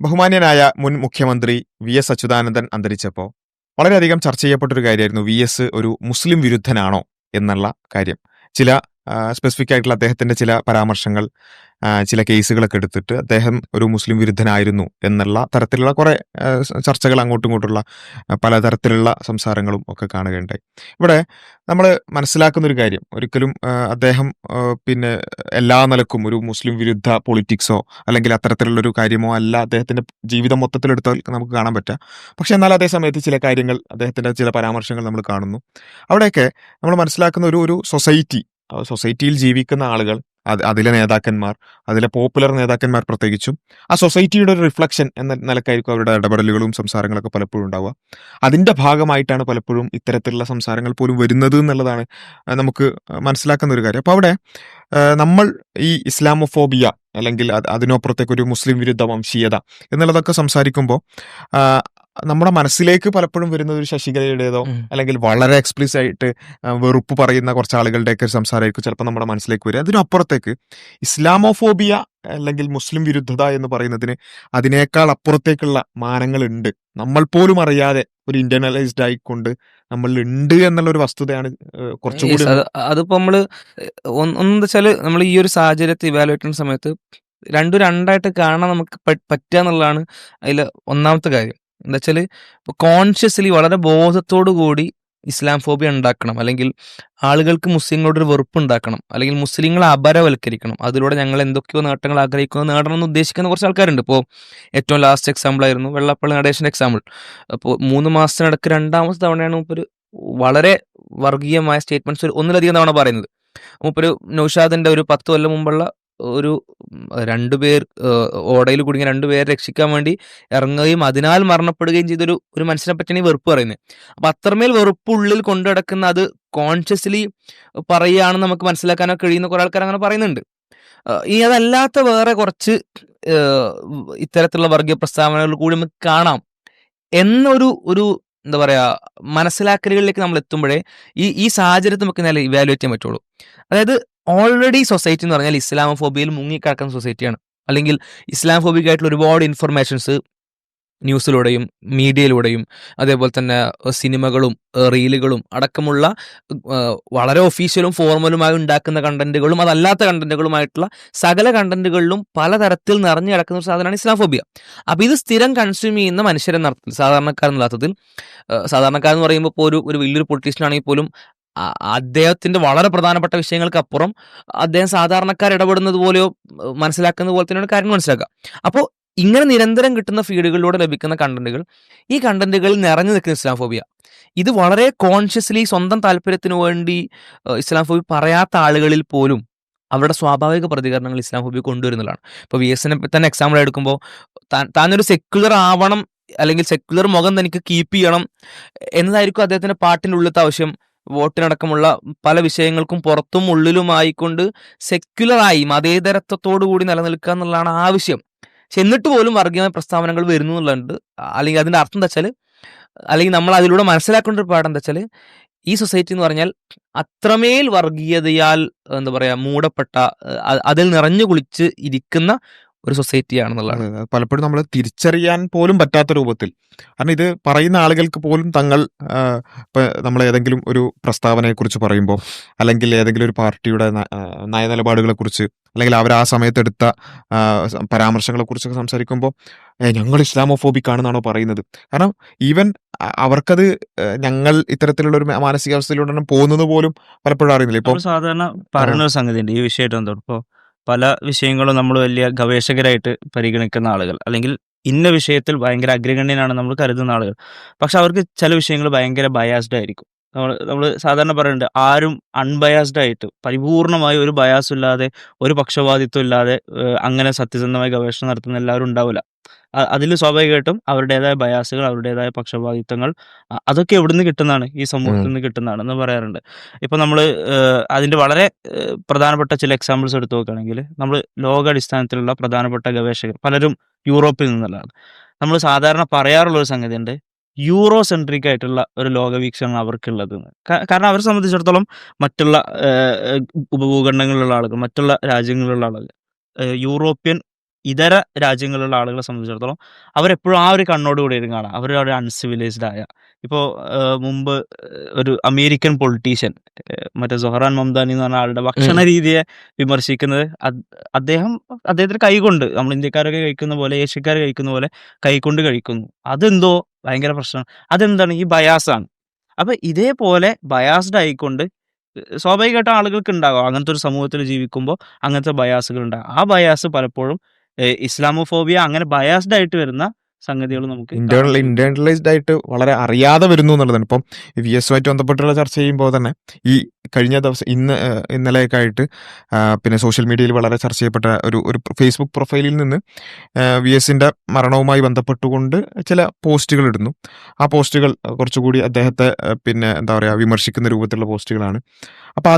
ബഹുമാന്യനായ മുൻ മുഖ്യമന്ത്രി വി എസ് അച്യുതാനന്ദൻ അന്തരിച്ചപ്പോൾ വളരെയധികം ചർച്ച ചെയ്യപ്പെട്ടൊരു കാര്യമായിരുന്നു വി എസ് ഒരു മുസ്ലിം വിരുദ്ധനാണോ എന്നുള്ള കാര്യം. ചില സ്പെസിഫിക് ആയിട്ടുള്ള അദ്ദേഹത്തിന്റെ ചില പരാമർശങ്ങൾ, ചില കേസുകളൊക്കെ എടുത്തിട്ട് അദ്ദേഹം ഒരു മുസ്ലിം വിരുദ്ധനായിരുന്നു എന്നുള്ള തരത്തിലുള്ള കുറെ ചർച്ചകൾ, അങ്ങോട്ടും ഇങ്ങോട്ടുള്ള പലതരത്തിലുള്ള സംസാരങ്ങളും ഒക്കെ കാണുകയുണ്ടായി. ഇവിടെ നമ്മൾ മനസ്സിലാക്കുന്ന ഒരു കാര്യം, ഒരിക്കലും അദ്ദേഹം പിന്നെ എല്ലാ നിലക്കും ഒരു മുസ്ലിം വിരുദ്ധ പൊളിറ്റിക്സോ അല്ലെങ്കിൽ അത്തരത്തിലുള്ള ഒരു കാര്യമോ അല്ല അദ്ദേഹത്തിന്റെ ജീവിതം മൊത്തത്തിലെടുത്താൽ നമുക്ക് കാണാൻ പറ്റുക. പക്ഷെ എന്നാൽ അതേ സമയത്ത് ചില കാര്യങ്ങൾ, അദ്ദേഹത്തിന്റെ ചില പരാമർശങ്ങൾ നമ്മൾ കാണുന്നു. അവിടെയൊക്കെ നമ്മൾ മനസ്സിലാക്കുന്ന ഒരു സൊസൈറ്റിയിൽ ജീവിക്കുന്ന ആളുകൾ, അതിലെ നേതാക്കന്മാർ, അതിലെ പോപ്പുലർ നേതാക്കന്മാർ പ്രത്യേകിച്ചും, ആ സൊസൈറ്റിയുടെ ഒരു റിഫ്ലക്ഷൻ എന്ന നിലക്കായിരിക്കും അവരുടെ ഇടപെടലുകളും സംസാരങ്ങളൊക്കെ പലപ്പോഴും ഉണ്ടാവുക. അതിന്റെ ഭാഗമായിട്ടാണ് പലപ്പോഴും ഇത്തരത്തിലുള്ള സംസാരങ്ങൾ പോലും വരുന്നത് എന്നുള്ളതാണ് നമുക്ക് മനസ്സിലാക്കുന്ന ഒരു കാര്യം. അപ്പോൾ അവിടെ നമ്മൾ ഈ ഇസ്ലാമോഫോബിയ അല്ലെങ്കിൽ അതിനപ്പുറത്തേക്ക് ഒരു മുസ്ലിം വിരുദ്ധ വംശീയത എന്നുള്ളതൊക്കെ സംസാരിക്കുമ്പോൾ നമ്മുടെ മനസ്സിലേക്ക് പലപ്പോഴും വരുന്നത് ഒരു ശശികലയുടേതോ അല്ലെങ്കിൽ വളരെ എക്സ്പ്ലിസിറ്റ് ആയിട്ട് വെറുപ്പ് പറയുന്ന കുറച്ച് ആളുകളുടെയൊക്കെ ഒരു സംസാരമായിരിക്കും ചിലപ്പോൾ നമ്മുടെ മനസ്സിലേക്ക് വരിക. അതിനപ്പുറത്തേക്ക് ഇസ്ലാമോഫോബിയ അല്ലെങ്കിൽ മുസ്ലിം വിരുദ്ധത എന്ന് പറയുന്നതിന് അതിനേക്കാൾ അപ്പുറത്തേക്കുള്ള മാനങ്ങളുണ്ട്. നമ്മൾ പോലും അറിയാതെ ഒരു ഇന്റർണലൈസ്ഡ് ആയിക്കൊണ്ട് നമ്മൾ ഉണ്ട് എന്നുള്ള ഒരു വസ്തുതയാണ് കുറച്ചുകൂടി. അതിപ്പോ നമ്മള് ഒന്നെന്താ വെച്ചാല് നമ്മൾ ഈ ഒരു സാഹചര്യത്തെ ഇവാലുവേറ്റ് ചെയ്യുന്ന സമയത്ത് രണ്ടായിട്ട് കാണാൻ നമുക്ക് പറ്റുക എന്നുള്ളതാണ് അതിൽ ഒന്നാമത്തെ കാര്യം. എന്താ വെച്ചാല് ഇപ്പൊ കോൺഷ്യസ്ലി വളരെ ബോധത്തോടു കൂടി ഇസ്ലാം ഫോബിയ ഉണ്ടാക്കണം, അല്ലെങ്കിൽ ആളുകൾക്ക് മുസ്ലിങ്ങളോട് ഒരു വെറുപ്പ് ഉണ്ടാക്കണം, അല്ലെങ്കിൽ മുസ്ലിങ്ങളെ അപരവൽക്കരിക്കണം, അതിലൂടെ ഞങ്ങൾ എന്തൊക്കെയോ നേട്ടങ്ങൾ ആഗ്രഹിക്കുന്നത് നേടണം എന്ന് ഉദ്ദേശിക്കുന്ന കുറച്ച് ആൾക്കാരുണ്ട്. ഇപ്പോൾ ഏറ്റവും ലാസ്റ്റ് എക്സാമ്പിൾ ആയിരുന്നു വെള്ളാപ്പള്ളി നടേശന്റെ എക്സാമ്പിൾ. അപ്പോൾ 3 മാസത്തിനിടക്ക് 2ാമത്തെ തവണയാണ് മൂപ്പര് വളരെ വർഗീയമായ സ്റ്റേറ്റ്മെന്റ്സ് ഒന്നിലധികം തവണ പറയുന്നത്. മൂപ്പര് നൗഷാദിന്റെ ഒരു 10 കൊല്ലം മുമ്പുള്ള ഒരു 2 പേർ ഓടയിൽ കുടുങ്ങിയ 2 പേരെ രക്ഷിക്കാൻ വേണ്ടി ഇറങ്ങുകയും അതിനാൽ മരണപ്പെടുകയും ചെയ്തൊരു മനുഷ്യനെ പറ്റിയാണ് ഈ വെറുപ്പ് പറയുന്നത്. അപ്പൊ അത്രമേൽ വെറുപ്പ് ഉള്ളിൽ കൊണ്ടു നടക്കുന്ന, അത് കോൺഷ്യസ്ലി പറയുകയാണെന്ന് നമുക്ക് മനസ്സിലാക്കാനൊക്കെ കഴിയുന്ന കുറെ ആൾക്കാർ അങ്ങനെ പറയുന്നുണ്ട്. ഈ അതല്ലാത്ത വേറെ കുറച്ച് ഇത്തരത്തിലുള്ള വർഗീയ പ്രസ്താവനകൾ കൂടി നമുക്ക് കാണാം എന്നൊരു എന്താ പറയാ മനസ്സിലാക്കലുകളിലേക്ക് നമ്മൾ എത്തുമ്പോഴേ ഈ സാഹചര്യത്തെ നമുക്ക് നല്ല ഇവാലുവേറ്റ് ചെയ്യാൻ പറ്റുള്ളൂ. അതായത് ഓൾറെഡി സൊസൈറ്റി എന്ന് പറഞ്ഞാൽ ഇസ്ലാമോഫോബിയയിൽ മുങ്ങിക്കിടക്കുന്ന സൊസൈറ്റിയാണ്, അല്ലെങ്കിൽ ഇസ്ലാമോഫോബിക് ആയിട്ടുള്ള ഒരുപാട് ഇൻഫർമേഷൻസ് ന്യൂസിലൂടെയും മീഡിയയിലൂടെയും അതേപോലെ തന്നെ സിനിമകളും റീലുകളും അടക്കമുള്ള വളരെ ഒഫീഷ്യലും ഫോർമലുമായി ഉണ്ടാക്കുന്ന കണ്ടന്റുകളും അതല്ലാത്ത കണ്ടന്റുകളുമായിട്ടുള്ള സകല കണ്ടന്റുകളിലും പലതരത്തിൽ നിറഞ്ഞു കിടക്കുന്ന ഒരു സാധനമാണ് ഇസ്ലാമോഫോബിയ. അപ്പൊ ഇത് സ്ഥിരം കൺസ്യൂം ചെയ്യുന്ന മനുഷ്യരെന്ന അർത്ഥത്തിൽ, സാധാരണക്കാരെന്നുള്ള അർത്ഥത്തിൽ, സാധാരണക്കാരെന്ന് പറയുമ്പോൾ ഇപ്പോൾ ഒരു വലിയൊരു പൊളിറ്റീഷ്യൻ ആണെങ്കിൽ പോലും അദ്ദേഹത്തിന്റെ വളരെ പ്രധാനപ്പെട്ട വിഷയങ്ങൾക്ക് അപ്പുറം അദ്ദേഹം സാധാരണക്കാർ ഇടപെടുന്നത് പോലെയോ മനസ്സിലാക്കുന്നത് പോലെ തന്നെയാണ് കാര്യങ്ങൾ മനസ്സിലാക്കുക. അപ്പോൾ ഇങ്ങനെ നിരന്തരം കിട്ടുന്ന ഫീഡുകളിലൂടെ ലഭിക്കുന്ന കണ്ടന്റുകൾ, ഈ കണ്ടന്റുകളിൽ നിറഞ്ഞു നിൽക്കുന്ന ഇസ്ലാമോഫോബിയ, ഇത് വളരെ കോൺഷ്യസ്ലി സ്വന്തം താല്പര്യത്തിന് വേണ്ടി ഇസ്ലാമോഫോബിയ പറയാത്ത ആളുകളിൽ പോലും അവരുടെ സ്വാഭാവിക പ്രതികരണങ്ങൾ ഇസ്ലാമോഫോബിയ കൊണ്ടുവരുന്നതാണ്. ഇപ്പോൾ വി എസിനെ തന്നെ എക്സാമ്പിൾ എടുക്കുമ്പോൾ താനൊരു സെക്യുലർ ആവണം, അല്ലെങ്കിൽ സെക്യുലർ മുഖം തനിക്ക് കീപ്പ് ചെയ്യണം എന്നതായിരിക്കും അദ്ദേഹത്തിന്റെ പാട്ടിൻ്റെ ഉള്ളിലത്തെ ആവശ്യം. വോട്ടിനടക്കമുള്ള പല വിഷയങ്ങൾക്കും പുറത്തും ഉള്ളിലുമായിക്കൊണ്ട് സെക്യുലറായി മതേതരത്വത്തോടു കൂടി നിലനിൽക്കുക എന്നുള്ളതാണ് ആവശ്യം. പക്ഷെ എന്നിട്ട് പോലും വർഗീയമായ പ്രസ്താവനകൾ വരുന്നു എന്നുള്ളത്, അല്ലെങ്കിൽ അതിന്റെ അർത്ഥം എന്താ വെച്ചാൽ, അല്ലെങ്കിൽ നമ്മൾ അതിലൂടെ മനസ്സിലാക്കേണ്ട ഒരു പാഠം എന്താ വെച്ചാൽ, ഈ സൊസൈറ്റി എന്ന് പറഞ്ഞാൽ അത്രമേൽ വർഗീയതയാൽ എന്താ പറയാ മൂടപ്പെട്ട, അതിൽ നിറഞ്ഞു കുളിച്ച് ഇരിക്കുന്ന ഒരു സൊസൈറ്റിയാണെന്നുള്ളതാണ്. പലപ്പോഴും നമ്മൾ തിരിച്ചറിയാൻ പോലും പറ്റാത്ത രൂപത്തിൽ, കാരണം ഇത് പറയുന്ന ആളുകൾക്ക് പോലും തങ്ങൾ നമ്മൾ ഏതെങ്കിലും ഒരു പ്രസ്താവനയെക്കുറിച്ച് പറയുമ്പോൾ, അല്ലെങ്കിൽ ഏതെങ്കിലും ഒരു പാർട്ടിയുടെ നയനിലപാടുകളെ കുറിച്ച്, അല്ലെങ്കിൽ അവർ ആ സമയത്തെടുത്ത പരാമർശങ്ങളെ കുറിച്ചൊക്കെ സംസാരിക്കുമ്പോൾ ഞങ്ങൾ ഇസ്ലാമോഫോബിക് ആണെന്നാണോ പറയുന്നത്. കാരണം ഈവൻ അവർക്കത് ഞങ്ങൾ ഇത്തരത്തിലുള്ള ഒരു മാനസികാവസ്ഥയിലൂടെ പോകുന്നത് പോലും പലപ്പോഴും അറിയുന്നില്ല. ഇപ്പോൾ സാധാരണ പറയുന്ന ഒരു സംഗതി ഉണ്ട് ഈ വിഷയമായിട്ട് ബന്ധപ്പെട്ട്. ഇപ്പോൾ പല വിഷയങ്ങളും നമ്മൾ വലിയ ഗവേഷകരായിട്ട് പരിഗണിക്കുന്ന ആളുകൾ, അല്ലെങ്കിൽ ഇന്ന വിഷയത്തിൽ ഭയങ്കര അഗ്രഗണ്യനാണ് നമ്മൾ കരുതുന്ന ആളുകൾ, പക്ഷെ അവർക്ക് ചില വിഷയങ്ങൾ ഭയങ്കര ബയാസ്ഡ് ആയിരിക്കും. നമ്മൾ സാധാരണ പറയുന്നുണ്ട്, ആരും അൺബയാസ്ഡ് ആയിട്ട് പരിപൂർണമായി ഒരു ബയാസും ഇല്ലാതെ ഒരു പക്ഷപാതിത്വം ഇല്ലാതെ അങ്ങനെ സത്യസന്ധമായി ഗവേഷണം നടത്തുന്ന എല്ലാവരും ഉണ്ടാവില്ല. അതിൽ സ്വാഭാവികമായിട്ടും അവരുടേതായ ബയാസുകൾ, അവരുടേതായ പക്ഷപാതിത്വങ്ങൾ, അതൊക്കെ എവിടുന്ന് കിട്ടുന്നതാണ്, ഈ സമൂഹത്തിൽ നിന്ന് കിട്ടുന്നതാണെന്ന് പറയാറുണ്ട്. ഇപ്പം നമ്മൾ അതിൻ്റെ വളരെ പ്രധാനപ്പെട്ട ചില എക്സാമ്പിൾസ് എടുത്തു നോക്കുകയാണെങ്കിൽ, നമ്മൾ ലോകാടിസ്ഥാനത്തിലുള്ള പ്രധാനപ്പെട്ട ഗവേഷകർ പലരും യൂറോപ്പിൽ നിന്നുള്ളതാണ്. നമ്മൾ സാധാരണ പറയാറുള്ളൊരു സംഗതി ഉണ്ട്, യൂറോ സെൻട്രിക് ആയിട്ടുള്ള ഒരു ലോകവീക്ഷണം അവർക്കുള്ളത്. കാരണം അവരെ സംബന്ധിച്ചിടത്തോളം മറ്റുള്ള ഉപഭൂഖണ്ഡങ്ങളിലുള്ള ആളുകൾ, മറ്റുള്ള രാജ്യങ്ങളിലുള്ള ആളുകൾ യൂറോപ്യൻ ഇതര രാജ്യങ്ങളിലുള്ള ആളുകളെ സംബന്ധിച്ചിടത്തോളം അവരെപ്പോഴും ആ ഒരു കണ്ണോടുകൂടിയായിരിക്കും കാണാം. അവർ ഒരു അൺസിവിലൈസ്ഡ് ആയ ഇപ്പോൾ മുമ്പ് ഒരു അമേരിക്കൻ പൊളിറ്റീഷ്യൻ മറ്റേ സൊഹറാൻ മംദാനി എന്ന് പറഞ്ഞ ആളുടെ ഭക്ഷണ രീതിയെ വിമർശിക്കുന്നത് അദ്ദേഹത്തിന് കൈകൊണ്ട് നമ്മൾ ഇന്ത്യക്കാരൊക്കെ കഴിക്കുന്ന പോലെ ഏഷ്യക്കാർ കഴിക്കുന്ന പോലെ കൈകൊണ്ട് കഴിക്കുന്നു. അതെന്തോ ഭയങ്കര പ്രശ്നം. അതെന്താണ്? ഈ ബയാസാണ്. അപ്പൊ ഇതേപോലെ ബയാസ്ഡ് ആയിക്കൊണ്ട് സ്വാഭാവികമായിട്ടും ആളുകൾക്ക് ഉണ്ടാകും അങ്ങനത്തെ ഒരു സമൂഹത്തിൽ ജീവിക്കുമ്പോൾ അങ്ങനത്തെ ബയാസുകൾ ഉണ്ടാകും. ആ ബയാസ് പലപ്പോഴും ഇസ്ലാമോഫോബിയ അങ്ങനെ ബയാസ്ഡ് ആയിട്ട് വരുന്ന സംഗതികൾ നമുക്ക് ഇന്റേണലൈസ്ഡ് ആയിട്ട് വളരെ അറിയാതെ വരുന്നു എന്നുള്ളതാണ്. ഇപ്പം വി എസുമായിട്ട് ബന്ധപ്പെട്ടുള്ള ചർച്ച ചെയ്യുമ്പോൾ തന്നെ ഈ കഴിഞ്ഞ ദിവസം ഇന്നലെയൊക്കെ ആയിട്ട് പിന്നെ സോഷ്യൽ മീഡിയയിൽ വളരെ ചർച്ച ചെയ്യപ്പെട്ട ഒരു ഫേസ്ബുക്ക് പ്രൊഫൈലിൽ നിന്ന് വി എസിന്റെ മരണവുമായി ബന്ധപ്പെട്ടുകൊണ്ട് ചില പോസ്റ്റുകൾ ഇടുന്നു. ആ പോസ്റ്റുകൾ കുറച്ചുകൂടി അദ്ദേഹത്തെ പിന്നെ എന്താ പറയുക വിമർശിക്കുന്ന രൂപത്തിലുള്ള പോസ്റ്റുകളാണ്. അപ്പം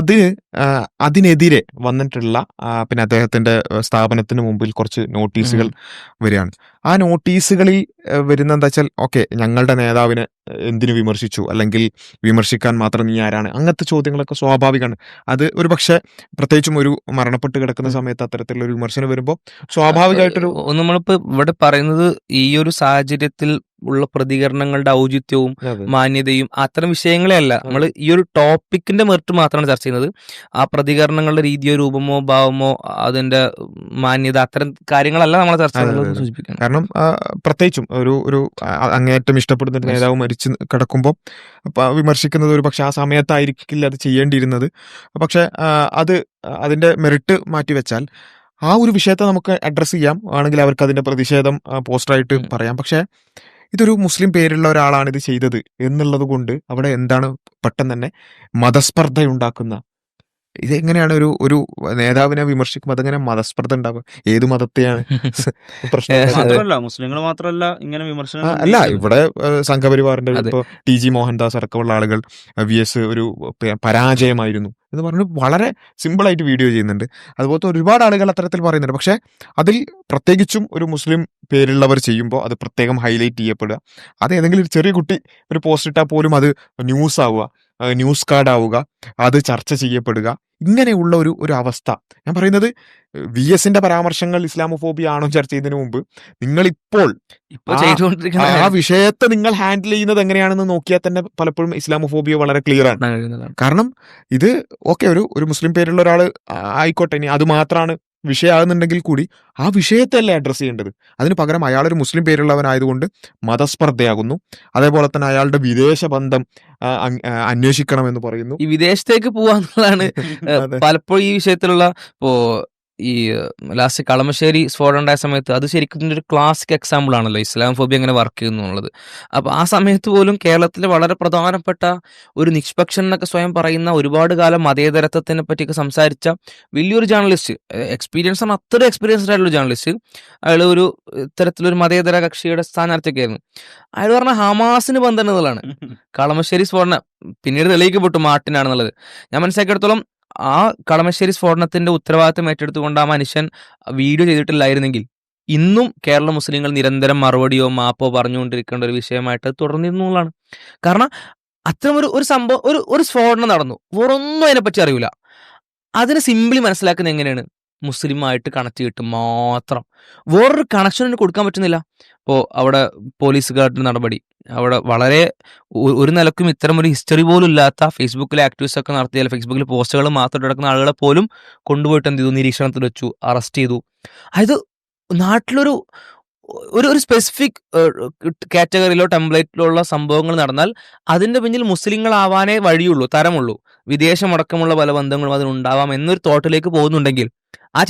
അതിനെതിരെ വന്നിട്ടുള്ള പിന്നെ അദ്ദേഹത്തിന്റെ സ്ഥാപനത്തിന് മുമ്പിൽ കുറച്ച് നോട്ടീസുകൾ വരികയാണ്. ആ നോട്ടീസുകളിൽ വരുന്ന എന്താ വെച്ചാൽ ഓക്കെ ഞങ്ങളുടെ നേതാവിനെ എന്തിനു വിമർശിച്ചു, അല്ലെങ്കിൽ വിമർശിക്കാൻ മാത്രം നീ ആരാണ്, അങ്ങനത്തെ ചോദ്യങ്ങളൊക്കെ സ്വാഭാവികമാണ്. അത് ഒരു പക്ഷെ പ്രത്യേകിച്ചും ഒരു മരണപ്പെട്ട് കിടക്കുന്ന സമയത്ത് അത്തരത്തിലുള്ള ഒരു വിമർശനം വരുമ്പോൾ സ്വാഭാവികമായിട്ടൊരു നമ്മളിപ്പോ ഇവിടെ പറയുന്നത് ഈ ഒരു സാഹചര്യത്തിൽ ഉള്ള പ്രതികരണങ്ങളുടെ ഔചിത്യവും മാന്യതയും അത്തരം വിഷയങ്ങളെ അല്ല, നമ്മൾ ഈ ഒരു ടോപ്പിക്കിന്റെ മെറിറ്റ് മാത്രമാണ് ചർച്ച ചെയ്യുന്നത്. ആ പ്രതികരണങ്ങളുടെ രീതിയോ രൂപമോ ഭാവമോ അതിന്റെ മാന്യത അത്തരം കാര്യങ്ങളല്ല നമ്മൾ ചർച്ച ചെയ്യുന്നത് സൂചിപ്പിക്കുന്നത്. കാരണം പ്രത്യേകിച്ചും ഒരു അങ്ങേയറ്റം ഇഷ്ടപ്പെടുന്ന ഒരു നേതാവ് മരിച്ചു കിടക്കുമ്പോൾ വിമർശിക്കുന്നത് ഒരു പക്ഷെ ആ സമയത്തായിരിക്കില്ല അത് ചെയ്യേണ്ടിയിരുന്നത്. പക്ഷെ അതിന്റെ മെറിറ്റ് മാറ്റിവെച്ചാൽ ആ ഒരു വിഷയത്തെ നമുക്ക് അഡ്രസ്സ് ചെയ്യാം, ആണെങ്കിൽ അവർക്ക് അതിന്റെ പ്രതിഷേധം പോസ്റ്ററായിട്ട് പറയാം. പക്ഷെ ഇതൊരു മുസ്ലിം പേരുള്ള ഒരാളാണ് ഇത് ചെയ്തത് എന്നുള്ളത് കൊണ്ട് അവിടെ എന്താണ് പെട്ടെന്ന് തന്നെ മതസ്പർദ്ധ ഉണ്ടാക്കുന്ന, ഇതെങ്ങനെയാണ് ഒരു നേതാവിനെ വിമർശിക്കുമ്പോൾ അതെങ്ങനെ മതസ്പർദ്ധ ഉണ്ടാവുക? ഏത് മതത്തെയാണ് പ്രശ്നം? മാത്രമല്ല മുസ്ലിങ്ങൾ മാത്രമല്ല ഇങ്ങനെ വിമർശനം അല്ല, ഇവിടെ സംഘപരിവാറിന്റെ ഇപ്പൊ ടി ജി മോഹൻദാസ് അടക്കമുള്ള ആളുകൾ വി എസ് ഒരു പരാജയമായിരുന്നു എന്ന് പറഞ്ഞ് വളരെ സിമ്പിൾ ആയിട്ട് വീഡിയോ ചെയ്യുന്നുണ്ട്. അതുപോലത്തെ ഒരുപാട് ആളുകൾ അത്തരത്തിൽ പറയുന്നുണ്ട്. പക്ഷെ അതിൽ പ്രത്യേകിച്ചും ഒരു മുസ്ലിം പേരുള്ളവർ ചെയ്യുമ്പോൾ അത് പ്രത്യേകം ഹൈലൈറ്റ് ചെയ്യപ്പെടുക. അത് ഏതെങ്കിലും ഒരു ചെറിയ കുട്ടി ഒരു പോസ്റ്റ് ഇട്ടാൽ പോലും അത് ന്യൂസ് ആവുക, ന്യൂസ് കാർഡ് ആവുക, അത് ചർച്ച ചെയ്യപ്പെടുക, ഇങ്ങനെയുള്ള ഒരു അവസ്ഥ. ഞാൻ പറയുന്നത് വി എസിന്റെ പരാമർശങ്ങൾ ഇസ്ലാമോഫോബിയ ആണോ ചർച്ച ചെയ്യുന്നതിന് മുമ്പ് നിങ്ങളിപ്പോൾ ആ വിഷയത്തെ നിങ്ങൾ ഹാൻഡിൽ ചെയ്യുന്നത് എങ്ങനെയാണെന്ന് നോക്കിയാൽ തന്നെ പലപ്പോഴും ഇസ്ലാമോഫോബിയ വളരെ ക്ലിയർ ആണ്. കാരണം ഇത് ഓക്കെ ഒരു മുസ്ലിം പേരുള്ള ഒരാൾ ആയിക്കോട്ടെ, ഇനി അത് മാത്രമാണ് വിഷയമാകുന്നുണ്ടെങ്കിൽ കൂടി ആ വിഷയത്തല്ലേ അഡ്രസ്സ് ചെയ്യേണ്ടത്. അതിന് പകരം അയാളൊരു മുസ്ലിം പേരുള്ളവനായതുകൊണ്ട് മതസ്പർദ്ധയാകുന്നു. അതേപോലെ തന്നെ അയാളുടെ വിദേശ ബന്ധം അന്വേഷിക്കണമെന്ന് പറയുന്നു. ഈ വിദേശത്തേക്ക് പോവാന്നുള്ളതാണ് പലപ്പോഴും ഈ വിഷയത്തിലുള്ള ഈ ലാസ്റ്റ് കളമശ്ശേരി സ്ഫോടനം ഉണ്ടായ സമയത്ത് അത് ശരിക്കും ഒരു ക്ലാസിക് എക്സാമ്പിൾ ആണല്ലോ ഇസ്ലാമോഫോബിയ എങ്ങനെ വർക്ക് ചെയ്യുന്നു എന്നുള്ളത്. അപ്പോൾ ആ സമയത്ത് പോലും കേരളത്തിലെ വളരെ പ്രധാനപ്പെട്ട ഒരു നിഷ്പക്ഷൻ എന്നൊക്കെ സ്വയം പറയുന്ന ഒരുപാട് കാലം മതേതരത്വത്തിനെ പറ്റിയൊക്കെ സംസാരിച്ച വലിയൊരു ജേർണലിസ്റ്റ്, എക്സ്പീരിയൻസ് ആണ്, അത്ര എക്സ്പീരിയൻസ്ഡ് ആയിട്ടുള്ള ജേർണലിസ്റ്റ്, അയാൾ ഒരു ഇത്തരത്തിലൊരു മതേതര കക്ഷിയുടെ സ്ഥാനാർത്ഥിയൊക്കെ ആയിരുന്നു. അയാൾ പറഞ്ഞ ഹമാസിന് ബന്ധം എന്നുള്ളതാണ്. കളമശ്ശേരി സ്ഫോടനം പിന്നീട് തെളിയിക്കപ്പെട്ടു മാർട്ടിനാണെന്നുള്ളത്. ഞാൻ മനസ്സിലാക്കിയെടുത്തോളം ആ കളമശ്ശേരി സ്ഫോടനത്തിന്റെ ഉത്തരവാദിത്തം ഏറ്റെടുത്തുകൊണ്ട് ആ മനുഷ്യൻ വീഡിയോ ചെയ്തിട്ടില്ലായിരുന്നെങ്കിൽ ഇന്നും കേരള മുസ്ലിങ്ങൾ നിരന്തരം മറുപടിയോ മാപ്പോ പറഞ്ഞുകൊണ്ടിരിക്കേണ്ട ഒരു വിഷയമായിട്ട് തുടർന്നിരുന്നതാണ്. കാരണം അത്തരം ഒരു സംഭവം, ഒരു സ്ഫോടനം നടന്നു, വേറൊന്നും അതിനെപ്പറ്റി അറിയില്ല. അതിനെ സിംപിളി മനസ്സിലാക്കുന്നത് എങ്ങനെയാണ്? മുസ്ലിമായിട്ട് കണക്ട് ചെയ്തിട്ട് മാത്രം, വേറൊരു കണക്ഷൻ കൊടുക്കാൻ പറ്റുന്നില്ല. ഇപ്പോൾ അവിടെ പോലീസുകാരുടെ നടപടി, അവിടെ വളരെ ഒരു നിലക്കും ഇത്തരം ഒരു ഹിസ്റ്ററി പോലും ഇല്ലാത്ത ഫേസ്ബുക്കിലെ ആക്ടിവിസ്റ്റ് ഒക്കെ നടത്തിയാൽ ഫേസ്ബുക്കിൽ പോസ്റ്റുകൾ മാത്രം കിടക്കുന്ന ആളുകളെ പോലും കൊണ്ടുപോയിട്ട് എന്ത് ചെയ്തു? നിരീക്ഷണത്തിൽ വെച്ചു, അറസ്റ്റ് ചെയ്തു. അതായത് നാട്ടിലൊരു ഒരു സ്പെസിഫിക് കാറ്റഗറിയിലോ ടെംപ്ലേറ്റിലോ ഉള്ള സംഭവങ്ങൾ നടന്നാൽ അതിന്റെ പിന്നിൽ മുസ്ലിങ്ങളാവാനേ വഴിയുള്ളൂ, തരമുള്ളൂ. വിദേശമടക്കമുള്ള പല ബന്ധങ്ങളും അതിനുണ്ടാവാം എന്നൊരു തോട്ടിലേക്ക് പോകുന്നുണ്ടെങ്കിൽ, ആ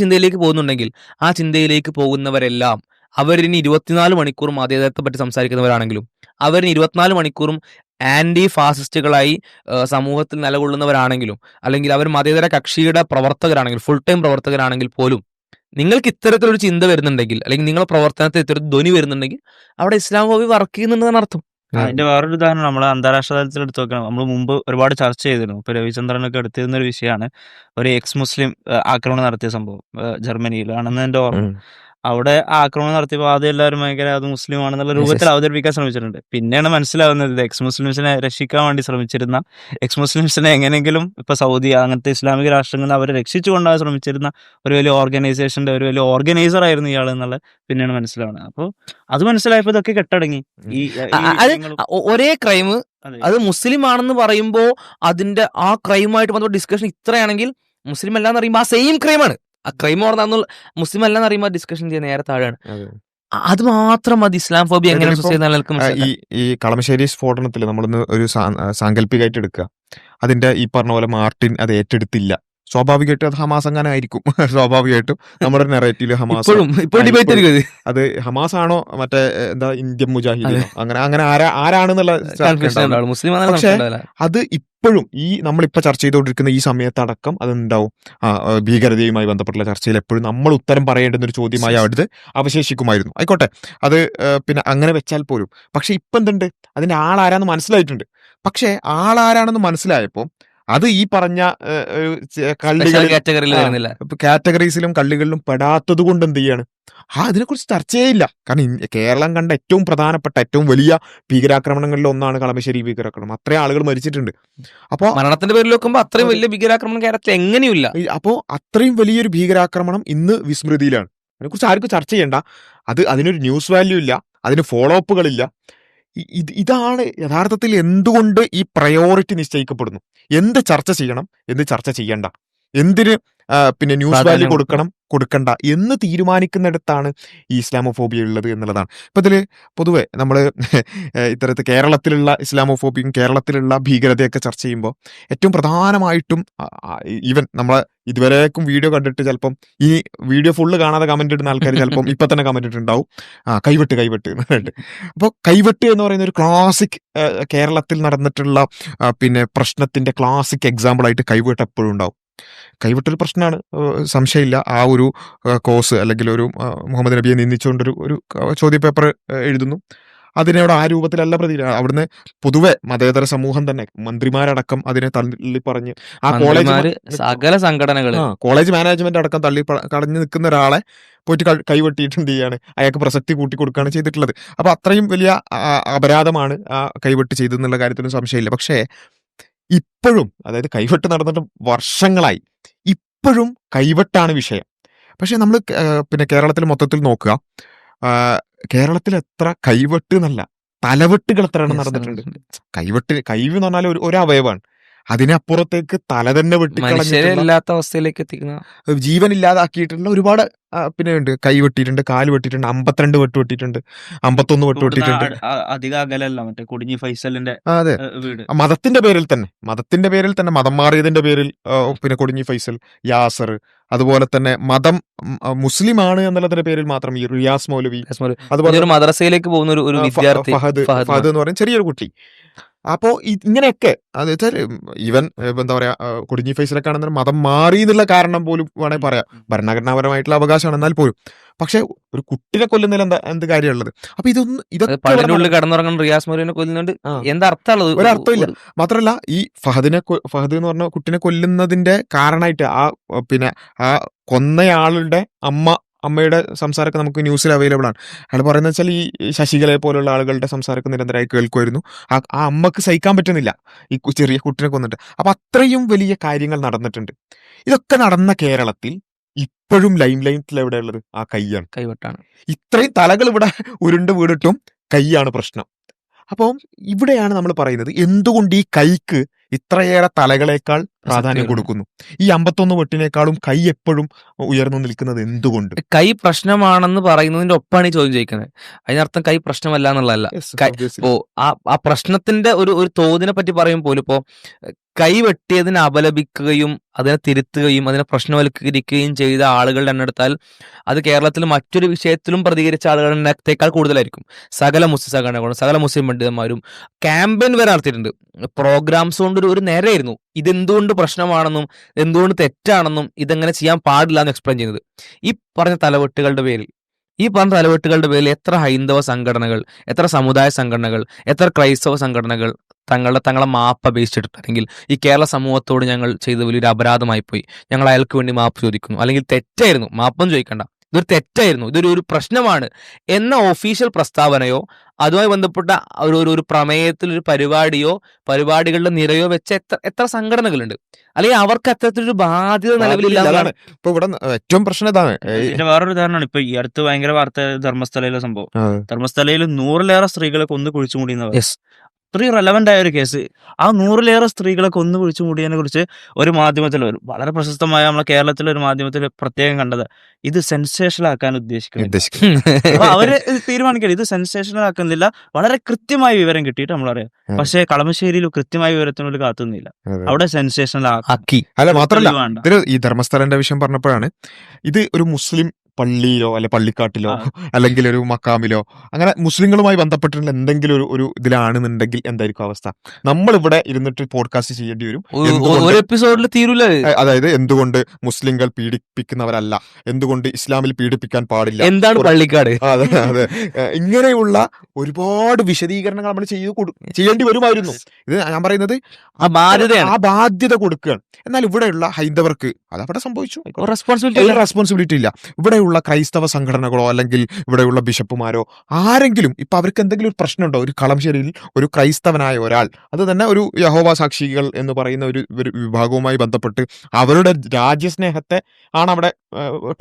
ചിന്തയിലേക്ക് പോകുന്നവരെല്ലാം അവരിനി 24 മണിക്കൂറും മതേതരത്തെ പറ്റി സംസാരിക്കുന്നവരാണെങ്കിലും, അവരിനി 24 മണിക്കൂറും ആന്റി ഫാസിസ്റ്റുകളായി സമൂഹത്തിൽ നിലകൊള്ളുന്നവരാണെങ്കിലും, അല്ലെങ്കിൽ അവർ മതേതര കക്ഷിയുടെ പ്രവർത്തകരാണെങ്കിൽ, ഫുൾ ടൈം പ്രവർത്തകരാണെങ്കിൽ പോലും നിങ്ങൾക്ക് ഇത്തരത്തിലൊരു ചിന്ത വരുന്നുണ്ടെങ്കിൽ, അല്ലെങ്കിൽ നിങ്ങളുടെ പ്രവർത്തനത്തിൽ ഇത്തരത്തിൽ ധ്വനി വരുന്നുണ്ടെങ്കിൽ അവിടെ ഇസ്ലാമോഫോബിയ വർക്ക് ചെയ്യുന്നുണ്ടെന്നാണ് അർത്ഥം. അതിന്റെ വേറൊരു ഉദാഹരണം നമ്മൾ അന്താരാഷ്ട്ര തലത്തിൽ എടുത്ത് നോക്കണം. നമ്മൾ മുമ്പ് ഒരുപാട് ചർച്ച ചെയ്തിരുന്നു. ഇപ്പൊ രവിചന്ദ്രനൊക്കെ എടുത്തിരുന്ന ഒരു വിഷയമാണ് ഒരു എക്സ് മുസ്ലിം ആക്രമണം നടത്തിയ സംഭവം ജർമ്മനിയിലാണെന്ന് എൻ്റെ ഓർമ്മ. അവിടെ ആക്രമണം നടത്തിയപ്പോൾ ആദ്യം എല്ലാവരും ഭയങ്കര അത് മുസ്ലിം ആണെന്നുള്ള Yes, രൂപത്തിൽ yes. അവതരിപ്പിക്കാൻ ശ്രമിച്ചിട്ടുണ്ട്. പിന്നെയാണ് മനസ്സിലാവുന്നത് ഇത് എക്സ് മുസ്ലിംസിനെ രക്ഷിക്കാൻ വേണ്ടി ശ്രമിച്ചിരുന്ന, എക്സ് മുസ്ലിംസിനെ എങ്ങനെയെങ്കിലും ഇപ്പൊ സൗദി അങ്ങനത്തെ ഇസ്ലാമിക രാഷ്ട്രങ്ങളിൽ നിന്ന് അവരെ രക്ഷിച്ചു കൊണ്ടുപോകാൻ ശ്രമിച്ചിരുന്ന ഒരു വലിയ ഓർഗനൈസേഷന്റെ ഒരു വലിയ ഓർഗനൈസർ ആയിരുന്നു ഇയാൾ എന്നുള്ളത് പിന്നെയാണ് മനസ്സിലാവുന്നത്. അപ്പോൾ അത് മനസ്സിലായപ്പോൾ ഇതൊക്കെ കെട്ടടങ്ങി. ഈ അത് വിഷയങ്ങളും ഒരേ ക്രൈം അതെ അത് മുസ്ലിം ആണെന്ന് പറയുമ്പോൾ അതിന്റെ ആ ക്രൈമായിട്ട് ബന്ധപ്പെട്ട ഡിസ്കഷൻ ഇത്രയാണെങ്കിൽ മുസ്ലിം അല്ലാന്ന് പറയുമ്പോൾ ആ സെയിം ക്രൈമാണ്. ആ ക്രൈം പറഞ്ഞാൽ മുസ്ലിം അല്ലാന്ന് പറയുമ്പോൾ ഡിസ്കഷൻ ചെയ്യാൻ നേരെ താഴെയാണ്. അതെ. അത് മാത്രം മതി ഇസ്ലാം ഫോബി എങ്ങനെ ഇതിലിപ്പം സൊസൈറ്റി നിലനിൽക്കും ഈ മനസ്സിലാക്കാൻ. ഈ കളമശ്ശേരി സ്ഫോടനത്തിൽ നമ്മളൊന്ന് ഒരു സാങ്കല്പികമായിട്ട് എടുക്കുക. അതിന്റെ ഈ പറഞ്ഞ പോലെ മാർട്ടിൻ അത് ഏറ്റെടുത്തില്ല. സ്വാഭാവികമായിട്ടും അത് ഹമാസ് അങ്ങനെ ആയിരിക്കും. സ്വാഭാവികമായിട്ടും നമ്മുടെ നെറേറ്റീവില് ഹമാസ് ഇപ്പോഴും ഡിബേറ്റ് ഇപ്പോഴും ആയിരിക്കും അത് ഹമാസ് ആണോ മറ്റേ എന്താ ഇന്ത്യൻ അതെ. മുജാഹിദീനോ അങ്ങനെ അങ്ങനെ ആരാണെന്നുള്ള ചർച്ച കൺഫ്യൂഷൻ ഉണ്ടാവുള്ളൂ. ഉണ്ടാവുള്ളൂ. മുസ്ലിം ആണെന്ന് പക്ഷേ സംശയം ഉണ്ടാവില്ല. അത് ഇപ്പോഴും ഈ നമ്മളിപ്പോൾ ചർച്ച ചെയ്തുകൊണ്ടിരിക്കുന്ന ഈ സമയത്തടക്കം അതെന്താവും ഭീകരതയുമായി ബന്ധപ്പെട്ടുള്ള ചർച്ചയിൽ എപ്പോഴും നമ്മൾ ഉത്തരം പറയേണ്ടുന്ന ഒരു ചോദ്യമായി അവിടുത്തെ അവശേഷിക്കുമായിരുന്നു. ആയിക്കോട്ടെ, അത് പിന്നെ അങ്ങനെ വെച്ചാൽ പോലും. പക്ഷെ ഇപ്പം എന്തുണ്ട്, അതിന്റെ ആളാരാന്ന് മനസ്സിലായിട്ടുണ്ട്. പക്ഷേ ആളാരാണെന്ന് മനസ്സിലായപ്പോൾ അത് ഈ പറഞ്ഞ സ്പെഷ്യൽ കള്ളികളിൽ കാറ്റഗറിയിൽ ആ വരുന്നില്ല. കാറ്റഗറീസിലും കള്ളികളിലും പെടാത്തത് കൊണ്ട് എന്ത് ചെയ്യാണ്, അതിനെക്കുറിച്ച് ചർച്ചയേ ഇല്ല. കാരണം കേരളം കണ്ട ഏറ്റവും പ്രധാനപ്പെട്ട ഏറ്റവും വലിയ ഭീകരാക്രമണങ്ങളിൽ ഒന്നാണ് കളമശ്ശേരി ഭീകരാക്രമണം. അത്രയും ആളുകൾ മരിച്ചിട്ടുണ്ട്. അപ്പോൾ മരണത്തിന്റെ പേരിൽ നോക്കുമ്പോൾ അത്രയും വലിയ ഭീകരാക്രമണം കേരളത്തിൽ എങ്ങനെയില്ല. അപ്പോൾ അത്രയും വലിയൊരു ഭീകരാക്രമണം ഇന്ന് വിസ്മൃതിയിലാണ്. അതിനെക്കുറിച്ച് ആർക്കും ചർച്ച ചെയ്യണ്ട. അതിനൊരു ന്യൂസ് വാല്യൂ ഇല്ല, അതിന് ഫോളോ അപ്പുകളില്ല. ഇതാണ് യഥാർത്ഥത്തിൽ എന്തുകൊണ്ട് ഈ പ്രയോറിറ്റി നിശ്ചയിക്കപ്പെടുന്നു. എന്ത് ചർച്ച ചെയ്യണം, എന്ത് ചർച്ച ചെയ്യണ്ട, എന്തിന് പിന്നെ ന്യൂസ് വാല്യൂ പ്രാധാന്യം കൊടുക്കണം. കൊടുക്കണ്ട എന്ന് തീരുമാനിക്കുന്നിടത്താണ് ഈ ഇസ്ലാമോഫോബിയ ഉള്ളത് എന്നുള്ളതാണ്. ഇപ്പം ഇതിൽ പൊതുവെ നമ്മൾ ഇത്തരത്തിൽ കേരളത്തിലുള്ള ഇസ്ലാമോഫോബിയും കേരളത്തിലുള്ള ഭീകരതയൊക്കെ ചർച്ച ചെയ്യുമ്പോൾ ഏറ്റവും പ്രധാനമായിട്ടും ഈവൻ നമ്മളെ ഇതുവരേക്കും വീഡിയോ കണ്ടിട്ട് ചിലപ്പം ഈ വീഡിയോ ഫുള്ള് കാണാതെ കമന്റ് ഇടുന്ന ആൾക്കാർ ചിലപ്പം ഇപ്പം തന്നെ കമന്റ് ഇട്ടുണ്ടാവും കൈവെട്ട് എന്ന് പറഞ്ഞിട്ട്. അപ്പോൾ കൈവെട്ട് എന്ന് പറയുന്ന ഒരു ക്ലാസിക് കേരളത്തിൽ നടന്നിട്ടുള്ള പിന്നെ പ്രശ്നത്തിന്റെ ക്ലാസിക് എക്സാമ്പിളായിട്ട് കൈവെട്ട് എപ്പോഴും ഉണ്ടാവും. കൈവിട്ടൊരു പ്രശ്നമാണ്, സംശയമില്ല. ആ ഒരു കോഴ്സ് അല്ലെങ്കിൽ ഒരു മുഹമ്മദ് നബിയെ നിന്ദിച്ചുകൊണ്ടൊരു ചോദ്യ പേപ്പർ എഴുതുന്നു. അതിനോട് ആ രൂപത്തിലല്ല അവിടുന്ന് പൊതുവെ മതേതര സമൂഹം തന്നെ മന്ത്രിമാരടക്കം അതിനെ തള്ളി പറഞ്ഞ് ആ സകല സംഘടനകൾ കോളേജ് മാനേജ്മെന്റ് അടക്കം കളഞ്ഞു നിൽക്കുന്ന ഒരാളെ പോയിട്ട് കൈവെട്ടിയിട്ട് എന്ത് ചെയ്യാണ്, അയാൾക്ക് പ്രസക്തി കൂട്ടി കൊടുക്കുകയാണ് ചെയ്തിട്ടുള്ളത്. അപ്പൊ അത്രയും വലിയ അപരാധമാണ് ആ കൈവെട്ട് ചെയ്തെന്നുള്ള കാര്യത്തിനും സംശയമില്ല. പക്ഷേ ഇപ്പോഴും, അതായത് കൈവെട്ട് നടന്നിട്ട് വർഷങ്ങളായി, ഇപ്പോഴും കൈവെട്ടാണ് വിഷയം. പക്ഷെ നമ്മൾ പിന്നെ കേരളത്തിൽ മൊത്തത്തിൽ നോക്കുക, കേരളത്തിൽ എത്ര കൈവെട്ട് എന്നല്ല തലവെട്ടുകൾ എത്രയാണ് നടന്നിട്ടുണ്ട്. കൈവ് എന്ന് പറഞ്ഞാൽ ഒരു അവയവാണ്, അതിനപ്പുറത്തേക്ക് തല തന്നെ വെട്ടിക്കളഞ്ഞില്ലാത്ത അവസ്ഥയിലേക്ക് എത്തിക്കുന്ന, ജീവൻ ഇല്ലാതാക്കിയിട്ടുള്ള ഒരുപാട് പിന്നെ ഉണ്ട്. കൈ വെട്ടിയിട്ടുണ്ട്, കാല് വെട്ടിയിട്ടുണ്ട്, 52 വെട്ട് വെട്ടിയിട്ടുണ്ട്, 51 വെട്ട് വെട്ടിയിട്ടുണ്ട്. അധികം അകലല്ല മറ്റേ കൊടിഞ്ഞി ഫൈസലിന്റെ അതെ, മതത്തിന്റെ പേരിൽ തന്നെ മതം മാറിയതിന്റെ പേരിൽ പിന്നെ കൊടിഞ്ഞി ഫൈസൽ, യാസർ, അതുപോലെ തന്നെ മതം മുസ്ലിം ആണ് എന്നുള്ളതിന്റെ പേരിൽ മാത്രം ഈ റിയാസ് മൗലവി, അതുപോലെ മദ്രസയിലേക്ക് പോകുന്ന ഒരു വിദ്യാർത്ഥി ഫഹദ് എന്ന് പറയുന്ന ചെറിയൊരു കുട്ടി. അപ്പോൾ ഇങ്ങനെയൊക്കെ അത് വെച്ചാൽ ഈവൻ എന്താ പറയാ, കൊടിഞ്ഞി ഫൈസലൊക്കെ ആണെന്ന് മതം മാറി എന്നുള്ള കാരണം പോലും വേണമെങ്കിൽ പറയാം, ഭരണഘടനാപരമായിട്ടുള്ള അവകാശമാണ്, എന്നാൽ പോലും. പക്ഷെ ഒരു കുട്ടിനെ കൊല്ലുന്നതിൽ എന്ത് കാര്യമുള്ളത്? അപ്പൊ ഇതൊക്കെ കടന്നുറങ്ങുന്ന റിയാസ് മൗലവിനെ കൊല്ലുന്നുണ്ട്, എന്താ ഒരർത്ഥമില്ല. മാത്രമല്ല ഈ ഫഹദ് എന്ന് പറഞ്ഞ കുട്ടിനെ കൊല്ലുന്നതിന്റെ കാരണമായിട്ട് പിന്നെ ആ കൊന്നയാളുടെ അമ്മയുടെ സംസാരമൊക്കെ നമുക്ക് ന്യൂസിൽ അവൈലബിൾ ആണ്. അയാൾ പറയുന്നത് വെച്ചാൽ ഈ ശശികലയെ പോലുള്ള ആളുകളുടെ സംസാരമൊക്കെ നിരന്തരമായി കേൾക്കുമായിരുന്നു. ആ അമ്മക്ക് സഹിക്കാൻ പറ്റുന്നില്ല ഈ ചെറിയ കുട്ടിനെ കൊന്നിട്ട്. അപ്പൊ അത്രയും വലിയ കാര്യങ്ങൾ നടന്നിട്ടുണ്ട്. ഇതൊക്കെ നടന്ന കേരളത്തിൽ ഇപ്പോഴും ലൈം ലൈറ്റിൽ എവിടെയുള്ളത് ആ കൈവെട്ടാണ്. ഇത്രയും തലകൾ ഇവിടെ ഉരുണ്ട് വീണിട്ടും കൈയാണ് പ്രശ്നം. അപ്പോൾ ഇവിടെയാണ് നമ്മൾ പറയുന്നത് എന്തുകൊണ്ട് ഈ കൈക്ക് ഇത്രയേറെ തലകളേക്കാൾ പ്രാധാന്യം കൊടുക്കുന്നു. ഈ 51 വെട്ടിനേക്കാളും കൈ എപ്പോഴും ഉയർന്നു നിൽക്കുന്നത് എന്തുകൊണ്ട്? കൈ പ്രശ്നമാണെന്ന് പറയുന്നതിന്റെ ഒപ്പാണ് ഈ ചോദ്യം ചോദിക്കുന്നത്. അതിനർത്ഥം കൈ പ്രശ്നമല്ല എന്നുള്ളതല്ല. ഇപ്പോ ആ പ്രശ്നത്തിന്റെ ഒരു തോതിനെ പറ്റി പറയുമ്പോൾ പോലും ഇപ്പോ കൈ വെട്ടിയതിനെ അപലപിക്കുകയും അതിനെ തിരുത്തുകയും അതിനെ പ്രശ്നവൽക്കരിക്കുകയും ചെയ്ത ആളുകളുടെ എണ്ണം എടുത്താൽ അത് കേരളത്തിൽ മറ്റൊരു വിഷയത്തിലും പ്രതികരിച്ച ആളുകളുടെ എണ്ണത്തേക്കാൾ കൂടുതലായിരിക്കും. സകല മുസ്ലിം സംഘടനകളും സകല മുസ്ലിം പണ്ഡിതന്മാരും ക്യാമ്പയിൻ വരെ നടത്തിയിട്ടുണ്ട്. പ്രോഗ്രാംസ് കൊണ്ട് ഒരു നേരെയായിരുന്നു ഇതെന്തുകൊണ്ട് പ്രശ്നമാണെന്നും എന്തുകൊണ്ട് തെറ്റാണെന്നും ഇതെങ്ങനെ ചെയ്യാൻ പാടില്ല എന്ന് എക്സ്പ്ലെയിൻ ചെയ്യുന്നത്. ഈ പറഞ്ഞ തലവെട്ടുകളുടെ പേരിൽ എത്ര ഹൈന്ദവ സംഘടനകൾ, എത്ര സമുദായ സംഘടനകൾ, എത്ര ക്രൈസ്തവ സംഘടനകൾ തങ്ങളെ മാപ്പ് അപേക്ഷിച്ചിട്ട്, അല്ലെങ്കിൽ ഈ കേരള സമൂഹത്തോട് ഞങ്ങൾ ചെയ്ത വലിയൊരു അപരാധമായി പോയി, ഞങ്ങൾ അയാൾക്ക് വേണ്ടി മാപ്പ് ചോദിക്കുന്നു, അല്ലെങ്കിൽ തെറ്റായിരുന്നു മാപ്പൊന്നും ചോദിക്കണ്ട, ഇതൊരു തെറ്റായിരുന്നു, ഒരു പ്രശ്നമാണ് എന്ന ഒഫീഷ്യൽ പ്രസ്താവനയോ അതുമായി ബന്ധപ്പെട്ട ഒരു പ്രമേയത്തിൽ ഒരു പരിപാടികളുടെ നിരയോ വെച്ച എത്ര സംഘടനകളുണ്ട്, അല്ലെങ്കിൽ അവർക്ക് അത്തരത്തിലൊരു ബാധ്യത നിലവിലില്ല. ഇപ്പൊ ഇവിടെ ഏറ്റവും പ്രശ്നം ഇതാണ്. ഇതിന്റെ വേറൊരു ഉദാഹരണമാണ് ഇപ്പൊ ഈ അടുത്ത് ഭയങ്കര വാർത്ത ധർമ്മസ്ഥലയിലെ സംഭവം. ധർമ്മസ്ഥലയിൽ 100-ലേറെ സ്ത്രീകളെ കൊന്നു കുഴിച്ചു മൂടിയെന്ന് അത്രയും റെലവെന്റ് ആയ ഒരു കേസ്. ആ 100-ലേറെ സ്ത്രീകളെ കൊന്നു കുഴിച്ചു മൂടിയതിനെ കുറിച്ച് ഒരു മാധ്യമത്തിൽ, ഒരു വളരെ പ്രശസ്തമായ നമ്മളെ കേരളത്തിലെ ഒരു മാധ്യമത്തിൽ പ്രത്യേകം കണ്ടത് ഇത് സെൻസേഷണൽ ആക്കാൻ ഉദ്ദേശിക്കുന്നു. അപ്പൊ അവര് തീരുമാനിക്കണം ഇത് സെൻസേഷണൽ ആക്കുന്നില്ല, വളരെ കൃത്യമായ വിവരം കിട്ടിയിട്ട് നമ്മളറിയാം. പക്ഷെ കളമശ്ശേരിയിൽ കൃത്യമായ വിവരത്തിനോട് കാത്തുന്നില്ല, അവിടെ സെൻസേഷണൽ ആക്കി. അല്ല മാത്രമല്ല, ഈ ധർമ്മസ്ഥലന്റെ വിഷയം പറഞ്ഞപ്പോഴാണ് ഇത് ഒരു മുസ്ലിം പള്ളിയിലോ അല്ലെ പള്ളിക്കാട്ടിലോ അല്ലെങ്കിൽ ഒരു മക്കാമിലോ അങ്ങനെ മുസ്ലിങ്ങളുമായി ബന്ധപ്പെട്ടിട്ടുള്ള എന്തെങ്കിലും ഒരു ഇതിലാണെന്നുണ്ടെങ്കിൽ എന്തായിരിക്കും അവസ്ഥ? നമ്മളിവിടെ ഇരുന്നിട്ട് പോഡ്കാസ്റ്റ് ചെയ്യേണ്ടി വരും. ഒരു എപ്പിസോഡിൽ തീരൂല. അതായത് എന്തുകൊണ്ട് മുസ്ലിങ്ങൾ പീഡിപ്പിക്കുന്നവരല്ല, എന്തുകൊണ്ട് ഇസ്ലാമിൽ പീഡിപ്പിക്കാൻ പാടില്ല, എന്താണ് പള്ളിക്കാട്, അതെ അതെ, ഇങ്ങനെയുള്ള ഒരുപാട് വിശദീകരണങ്ങൾ നമ്മൾ ചെയ്യേണ്ടി വരുമായിരുന്നു. ഇത് ഞാൻ പറയുന്നത് ആ ബാധ്യത കൊടുക്കുകയാണ്. എന്നാൽ ഇവിടെയുള്ള ഹൈന്ദവർക്ക് അതവിടെ സംഭവിച്ചു, റെസ്പോൺസിബിലിറ്റി ഇല്ല. ഇവിടെയുള്ള ക്രൈസ്തവ സംഘടനകളോ അല്ലെങ്കിൽ ഇവിടെയുള്ള ബിഷപ്പുമാരോ ആരെങ്കിലും ഇപ്പൊ അവർക്ക് എന്തെങ്കിലും ഒരു പ്രശ്നമുണ്ടോ? ഒരു കളമശ്ശേരിയിൽ ഒരു ക്രൈസ്തവനായ ഒരാൾ, അത് തന്നെ ഒരു യഹോവ സാക്ഷികൾ എന്ന് പറയുന്ന ഒരു വിഭാഗവുമായി ബന്ധപ്പെട്ട് അവരുടെ രാജ്യസ്നേഹത്തെ ആണ് അവിടെ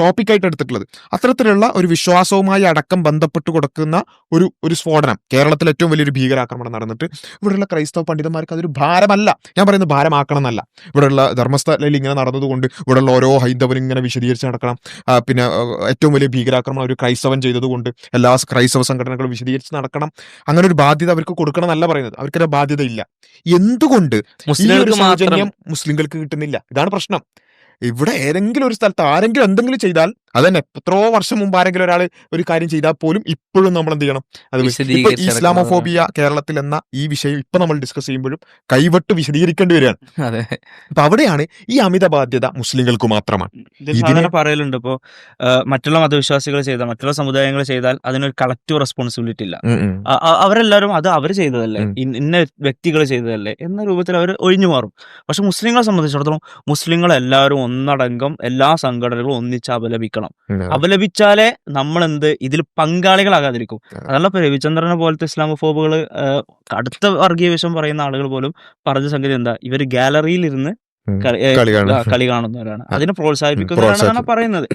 ടോപ്പിക്കായിട്ട് എടുത്തിട്ടുള്ളത്. അത്തരത്തിലുള്ള ഒരു വിശ്വാസവുമായി അടക്കം ബന്ധപ്പെട്ട് കൊടുക്കുന്ന ഒരു സ്ഫോടനം, കേരളത്തിൽ ഏറ്റവും വലിയൊരു ഭീകരാക്രമണം നടന്നിട്ട് ഇവിടെയുള്ള ക്രൈസ്തവ പണ്ഡിതന്മാർക്ക് അതൊരു ഭാരമല്ല. ഞാൻ പറയുന്നത് ഭാരമാക്കണം എന്നല്ല. ഇവിടെയുള്ള ധർമ്മസ്ഥലയിൽ ഇങ്ങനെ നടന്നതുകൊണ്ട് ഇവിടെയുള്ള ഓരോ ഹൈന്ദവനും ഇങ്ങനെ വിശദീകരിച്ച് നടക്കണം. പിന്നെ ഏറ്റവും വലിയ ഭീകരാക്രമണം ഒരു ക്രൈസ്തവൻ ചെയ്തതുകൊണ്ട് എല്ലാ ക്രൈസ്തവ സംഘടനകളും വിശദീകരിച്ച് നടക്കണം. അങ്ങനെ ഒരു ബാധ്യത അവർക്ക് കൊടുക്കണം എന്നല്ല പറയുന്നത്. അവർക്കൊരു ബാധ്യത ഇല്ല. എന്തുകൊണ്ട് മുസ്ലിങ്ങൾക്ക് കിട്ടുന്നില്ല? ഇതാണ് പ്രശ്നം. ഇവിടെ ഏതെങ്കിലും ഒരു സ്ഥലത്ത് ആരെങ്കിലും എന്തെങ്കിലും ചെയ്താൽ, അതന്നെ എത്രയോ വർഷം മുമ്പ് ആരെങ്കിലും ഒരാൾ ഒരു കാര്യം ചെയ്താൽ പോലും ഇപ്പോഴും നമ്മൾ എന്ത് ചെയ്യണം? അത് ഇസ്ലാമോഫോബിയ കേരളത്തിൽ എന്ന ഈ വിഷയം ഇപ്പൊ നമ്മൾ ഡിസ്കസ് ചെയ്യുമ്പോഴും കൈവട്ട് വിശദീകരിക്കേണ്ടി വരികയാണ്. അപ്പൊ അവിടെയാണ് ഈ അമിത ബാധ്യത മുസ്ലിങ്ങൾക്ക് മാത്രമാണ്. ഇതിനെ പറയലുണ്ട്. ഇപ്പോ മറ്റുള്ള മതവിശ്വാസികൾ ചെയ്താൽ, മറ്റുള്ള സമുദായങ്ങൾ ചെയ്താൽ അതിനൊരു കളക്റ്റീവ് റെസ്പോൺസിബിലിറ്റി ഇല്ല. അവരെല്ലാവരും അത് അവർ ചെയ്തതല്ലേ, ഇന്ന വ്യക്തികൾ ചെയ്തതല്ലേ എന്ന രൂപത്തിൽ അവർ ഒഴിഞ്ഞു മാറും. പക്ഷെ മുസ്ലിങ്ങളെ സംബന്ധിച്ചിടത്തോളം മുസ്ലിങ്ങളെല്ലാവരും ഒന്നടങ്കം എല്ലാ സംഘടനകളും ഒന്നിച്ച് അപലപിച്ചാലേ നമ്മൾ ഇതിൽ പങ്കാളികളാകാതിരിക്കും. അതല്ല ഇപ്പൊ രവിചന്ദ്രനെ പോലത്തെ ഇസ്ലാമോഫോബുകൾ, അടുത്ത വർഗീയ വിഷം പറയുന്ന ആളുകൾ പോലും പറഞ്ഞ സംഗതി എന്താ, ഇവര് ഗാലറിയിൽ ഇരുന്ന് കളി കാണുന്നവരാണ്, അതിനെ പ്രോത്സാഹിപ്പിക്കുന്നവരാണ് പറയുന്നത്.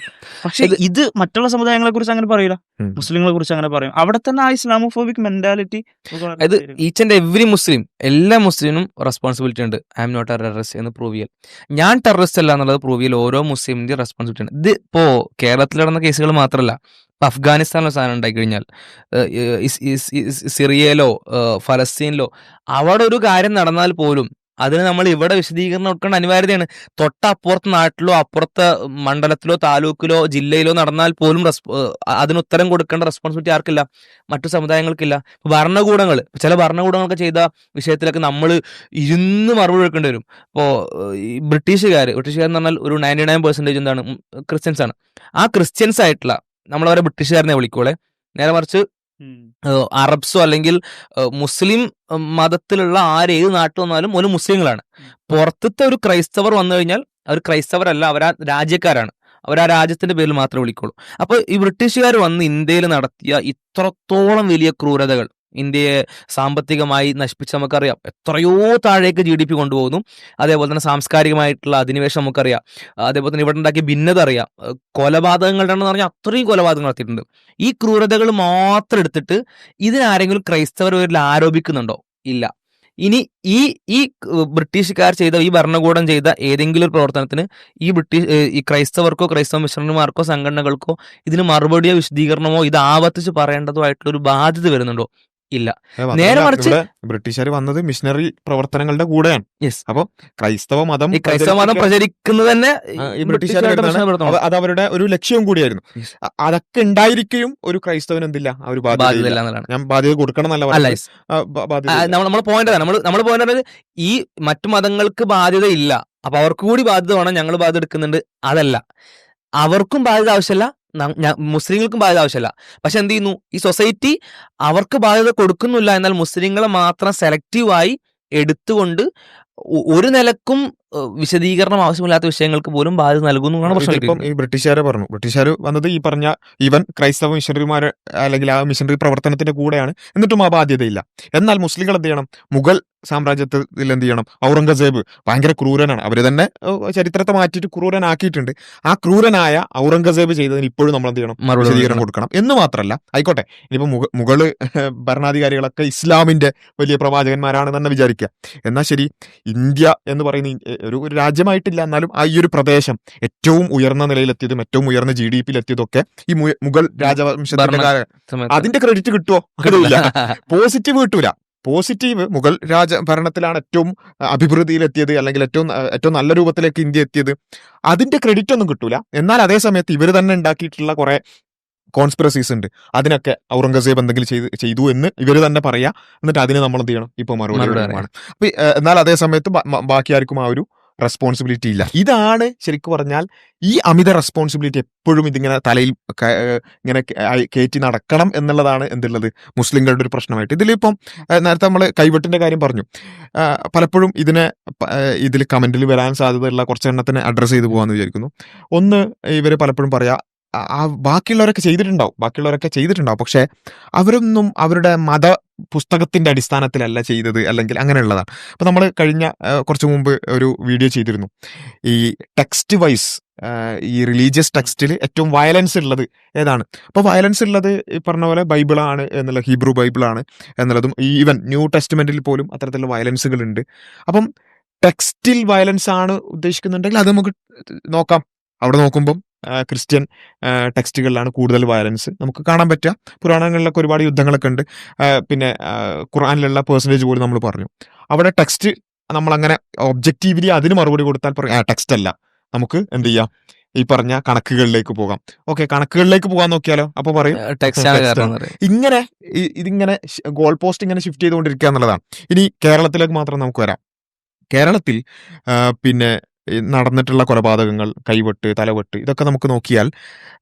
പക്ഷെ ഇത് മറ്റുള്ള സമുദായങ്ങളെ കുറിച്ച് അങ്ങനെ പറയില്ല, മുസ്ലിങ്ങളെ കുറിച്ച് അങ്ങനെ പറയും. അവിടെ തന്നെ ആ ഇസ്ലാമോഫോബിക് മെന്റാലിറ്റി. ഇത് ഈച്ച് ആൻഡ് എവറി മുസ്ലിം, എല്ലാ മുസ്ലിമിനും റെസ്പോൺസിബിലിറ്റി ഉണ്ട്. I'm not a terrorist എന്ന് പ്രൂവ് ചെയ്യൽ, ഞാൻ ടെററിസ്റ്റ് അല്ല എന്നുള്ളത് പ്രൂവ് ചെയ്യൽ ഓരോ മുസ്ലിമിന്റെ റെസ്പോൺസിബിലിറ്റി ഉണ്ട്. ഇത് ഇപ്പോ കേരളത്തിൽ നടന്ന കേസുകൾ മാത്രമല്ല, അഫ്ഗാനിസ്ഥാനിലോ സാധനം ഉണ്ടായി കഴിഞ്ഞാൽ, സിറിയയിലോ ഫലസ്തീനിലോ അവിടെ ഒരു കാര്യം നടന്നാൽ പോലും അതിന് നമ്മൾ ഇവിടെ വിശദീകരണം കൊടുക്കേണ്ട അനിവാര്യതയാണ്. തൊട്ടപ്പുറത്തെ നാട്ടിലോ അപ്പുറത്തെ മണ്ഡലത്തിലോ താലൂക്കിലോ ജില്ലയിലോ നടന്നാൽ പോലും അതിന് ഉത്തരം കൊടുക്കേണ്ട റെസ്പോൺസിബിലിറ്റി ആർക്കില്ല? മറ്റു സമുദായങ്ങൾക്കില്ല. ഭരണകൂടങ്ങൾ, ചില ഭരണകൂടങ്ങളൊക്കെ ചെയ്ത വിഷയത്തിലൊക്കെ നമ്മൾ ഇരുന്ന് മറുപടി കൊടുക്കേണ്ടി വരും. ഇപ്പോൾ ഈ ബ്രിട്ടീഷുകാർ എന്ന് പറഞ്ഞാൽ ഒരു 99% എന്താണ് ക്രിസ്ത്യൻസ് ആണ്. ആ ക്രിസ്ത്യൻസ് ആയിട്ടുള്ള നമ്മളവരെ ബ്രിട്ടീഷുകാരനെ വിളിക്കോളെ, നേരെ മറിച്ച് അറബ്സോ അല്ലെങ്കിൽ മുസ്ലിം മതത്തിലുള്ള ഏത് നാട്ടിൽ വന്നാലും ഒരു മുസ്ലിങ്ങളാണ്. പുറത്തത്തെ ഒരു ക്രൈസ്തവർ വന്നു കഴിഞ്ഞാൽ അവർ ക്രൈസ്തവരല്ല, അവരാ രാജ്യക്കാരാണ്, അവർ ആ രാജ്യത്തിന്റെ പേരിൽ മാത്രമേ വിളിക്കുള്ളൂ. അപ്പൊ ഈ ബ്രിട്ടീഷുകാർ വന്ന് ഇന്ത്യയിൽ നടത്തിയ ഇത്രത്തോളം വലിയ ക്രൂരതകൾ, ഇന്ത്യയെ സാമ്പത്തികമായി നശിപ്പിച്ച് നമുക്കറിയാം. എത്രയോ താഴേക്ക് GDP കൊണ്ടുപോകുന്നു. അതേപോലെ തന്നെ സാംസ്കാരികമായിട്ടുള്ള അധിനിവേശം നമുക്കറിയാം. അതേപോലെ തന്നെ ഇവിടെ ഉണ്ടാക്കിയ ഭിന്നത അറിയാം. കൊലപാതകങ്ങളുടെ എന്ന് പറഞ്ഞാൽ അത്രയും കൊലപാതകങ്ങൾ നടത്തിയിട്ടുണ്ട്. ഈ ക്രൂരതകൾ മാത്രം എടുത്തിട്ട് ഇതിനാരെങ്കിലും ക്രൈസ്തവർ പേരിൽ ആരോപിക്കുന്നുണ്ടോ? ഇല്ല. ഇനി ഈ ബ്രിട്ടീഷുകാർ ചെയ്ത, ഈ ഭരണകൂടം ചെയ്ത ഏതെങ്കിലും ഒരു പ്രവർത്തനത്തിന് ഈ ക്രൈസ്തവർക്കോ ക്രൈസ്തവ മിഷണറിമാർക്കോ സംഘടനകൾക്കോ ഇതിന് മറുപടിയോ വിശദീകരണമോ ഇത് ആവർത്തിച്ച് പറയേണ്ടതോ ആയിട്ടുള്ള ഒരു ബാധ്യത വരുന്നുണ്ടോ? ഇല്ല. നേരെ മറിച്ച് ബ്രിട്ടീഷുകാർ വന്നത് മിഷണറി പ്രവർത്തനങ്ങളുടെ കൂടെയാണ്. അപ്പൊ ക്രൈസ്തവ മതം പ്രചരിക്കുന്നത് തന്നെ അത് അവരുടെ ഒരു ലക്ഷ്യവും കൂടിയായിരുന്നു. അതൊക്കെ ഉണ്ടായിരിക്കും ഒരു ക്രൈസ്തവന് എന്തില്ല ആ ഒരു ബാധ്യത. ഞാൻ ബാധ്യത കൊടുക്കണം എന്നല്ല, നമ്മൾ പോയിന്റ് ഈ മറ്റു മതങ്ങൾക്ക് ബാധ്യത ഇല്ല, അപ്പൊ അവർക്ക് കൂടി ബാധ്യത വേണം, ഞങ്ങൾ ബാധ്യത എടുക്കുന്നുണ്ട്. അതല്ല, അവർക്കും ബാധ്യത ആവശ്യമില്ല, മുസ്ലിങ്ങൾക്കും ബാധ്യത ആവശ്യമില്ല. പക്ഷെ എന്ത് ചെയ്യുന്നു, ഈ സൊസൈറ്റി അവർക്ക് ബാധ്യത കൊടുക്കുന്നില്ല, എന്നാൽ മുസ്ലിങ്ങളെ മാത്രം സെലക്റ്റീവായി എടുത്തുകൊണ്ട് ഒരു നിലക്കും വിശദീകരണം ആവശ്യമില്ലാത്ത വിഷയങ്ങൾക്ക് പോലും ബാധ്യത നൽകുന്നു എന്നാണ് പ്രശ്നം. ഇതിപ്പം ഈ ബ്രിട്ടീഷുകാരെ പറഞ്ഞു, ബ്രിട്ടീഷുകാർ വന്നത് ഈ പറഞ്ഞ ഈവൻ ക്രൈസ്തവ മിഷണറിമാർ അല്ലെങ്കിൽ ആ മിഷണറി പ്രവർത്തനത്തിന്റെ കൂടെയാണ്, എന്നിട്ടും ആ ബാധ്യതയില്ല. എന്നാൽ മുസ്ലിങ്ങൾ എന്ത് ചെയ്യണം? മുഗൾ സാമ്രാജ്യത്തിൽ എന്ത് ചെയ്യണം? ഔറംഗസേബ് ഭയങ്കര ക്രൂരനാണ്, അവര് തന്നെ ചരിത്രത്തെ മാറ്റിയിട്ട് ക്രൂരനാക്കിയിട്ടുണ്ട്. ആ ക്രൂരനായ ഔറംഗസേബ് ചെയ്തതിന് ഇപ്പോഴും നമ്മൾ എന്ത് ചെയ്യണം? വിശദീകരണം കൊടുക്കണം. എന്ന് മാത്രമല്ല, ആയിക്കോട്ടെ, ഇനിയിപ്പോ മുഗള് ഭരണാധികാരികളൊക്കെ ഇസ്ലാമിന്റെ വലിയ പ്രവാചകന്മാരാണ് തന്നെ വിചാരിക്കുക. എന്നാൽ ശരി, ഇന്ത്യ എന്ന് പറയുന്ന ഒരു രാജ്യമായിട്ടില്ല, എന്നാലും ആ ഈ ഒരു പ്രദേശം ഏറ്റവും ഉയർന്ന നിലയിലെത്തിയതും ഏറ്റവും ഉയർന്ന GDP എത്തിയതൊക്കെ ഈ മുഗൾ രാജവംശത്തിന്റെ അതിന്റെ ക്രെഡിറ്റ് കിട്ടുമോ? കിട്ടില്ല. പോസിറ്റീവ് കിട്ടൂല. പോസിറ്റീവ് മുഗൾ ഭരണത്തിലാണ് ഏറ്റവും അഭിവൃദ്ധിയിലെത്തിയത്, അല്ലെങ്കിൽ ഏറ്റവും നല്ല രൂപത്തിലേക്ക് ഇന്ത്യ എത്തിയത്. അതിന്റെ ക്രെഡിറ്റ് ഒന്നും കിട്ടൂല. എന്നാൽ അതേ സമയത്ത് ഇവർ തന്നെ ഉണ്ടാക്കിയിട്ടുള്ള കുറെ കോൺസ്പിറസീസ് ഉണ്ട്. അതിനൊക്കെ ഔറംഗസേബ് എന്തെങ്കിലും ചെയ്തു എന്ന് ഇവർ തന്നെ പറയാ. എന്നിട്ട് അതിന് നമ്മൾ എന്ത് ചെയ്യണം? ഇപ്പൊ മറുപടി. അപ്പൊ എന്നാൽ അതേ സമയത്ത് ബാക്കി ആർക്കും ആ ഒരു റെസ്പോൺസിബിലിറ്റി ഇല്ല. ഇതാണ് ശരിക്കും പറഞ്ഞാൽ ഈ അമിത റെസ്പോൺസിബിലിറ്റി എപ്പോഴും ഇതിങ്ങനെ തലയിൽ ഇങ്ങനെ കയറ്റി നടക്കണം എന്നുള്ളതാണ് എന്തുള്ളത് മുസ്ലിങ്ങളുടെ ഒരു പ്രശ്നമായിട്ട്. ഇതിലിപ്പം നേരത്തെ നമ്മൾ കൈവെട്ടിന്റെ കാര്യം പറഞ്ഞു. പലപ്പോഴും ഇതിൽ കമന്റിൽ വരാൻ സാധ്യതയുള്ള കുറച്ചെണ്ണത്തിന് അഡ്രസ്സ് ചെയ്ത് പോകാമെന്ന് വിചാരിക്കുന്നു. ഒന്ന്, ഇവർ പലപ്പോഴും പറയാ ബാക്കിയുള്ളവരൊക്കെ ചെയ്തിട്ടുണ്ടാവും, പക്ഷെ അവരൊന്നും അവരുടെ പുസ്തകത്തിന്റെ അടിസ്ഥാനത്തിലല്ല ചെയ്തത്, അല്ലെങ്കിൽ അങ്ങനെയുള്ളതാണ്. അപ്പൊ നമ്മൾ കഴിഞ്ഞ കുറച്ചു മുമ്പ് ഒരു വീഡിയോ ചെയ്തിരുന്നു. ഈ ടെക്സ്റ്റ് വൈസ് ഈ റിലീജിയസ് ടെക്സ്റ്റിൽ ഏറ്റവും വയലൻസ് ഉള്ളത് ഏതാണ്? അപ്പൊ വയലൻസ് ഉള്ളത് ഈ പറഞ്ഞ പോലെ ബൈബിളാണ് എന്നുള്ള, ഹീബ്രു ബൈബിളാണ് എന്നുള്ളതും, ഈവൻ ന്യൂ ടെസ്റ്റ്മെന്റിൽ പോലും അത്തരത്തിലുള്ള വയലൻസുകൾ ഉണ്ട്. അപ്പം ടെക്സ്റ്റിൽ വയലൻസ് ആണ് ഉദ്ദേശിക്കുന്നുണ്ടെങ്കിൽ അത് നമുക്ക് നോക്കാം. അവിടെ നോക്കുമ്പം ക്രിസ്ത്യൻ ടെക്സ്റ്റുകളിലാണ് കൂടുതൽ വയലൻസ് നമുക്ക് കാണാൻ പറ്റുക. പുരാണങ്ങളിലൊക്കെ ഒരുപാട് യുദ്ധങ്ങളൊക്കെ ഉണ്ട്. പിന്നെ ഖുർആനിലുള്ള പെർസെൻറ്റേജ് പോലും നമ്മൾ പറഞ്ഞു. അവിടെ ടെക്സ്റ്റ് നമ്മളങ്ങനെ ഒബ്ജക്റ്റീവ്ലി അതിന് മറുപടി കൊടുത്താൽ പറയും ടെക്സ്റ്റ് അല്ല, നമുക്ക് എന്ത് ചെയ്യാം? ഈ പറഞ്ഞ കണക്കുകളിലേക്ക് പോകാം. ഓക്കെ, കണക്കുകളിലേക്ക് പോകാൻ നോക്കിയാലോ? അപ്പൊ പറയും ഇങ്ങനെ ഇതിങ്ങനെ ഗോൾ പോസ്റ്റ് ഇങ്ങനെ ഷിഫ്റ്റ് ചെയ്തുകൊണ്ടിരിക്കുക എന്നുള്ളതാണ്. ഇനി കേരളത്തിലേക്ക് മാത്രം നമുക്ക് വരാം. കേരളത്തിൽ പിന്നെ നടന്നിട്ടുള്ള കൊലപാതകങ്ങൾ, കൈവെട്ട്, തലവെട്ട്, ഇതൊക്കെ നമുക്ക് നോക്കിയാൽ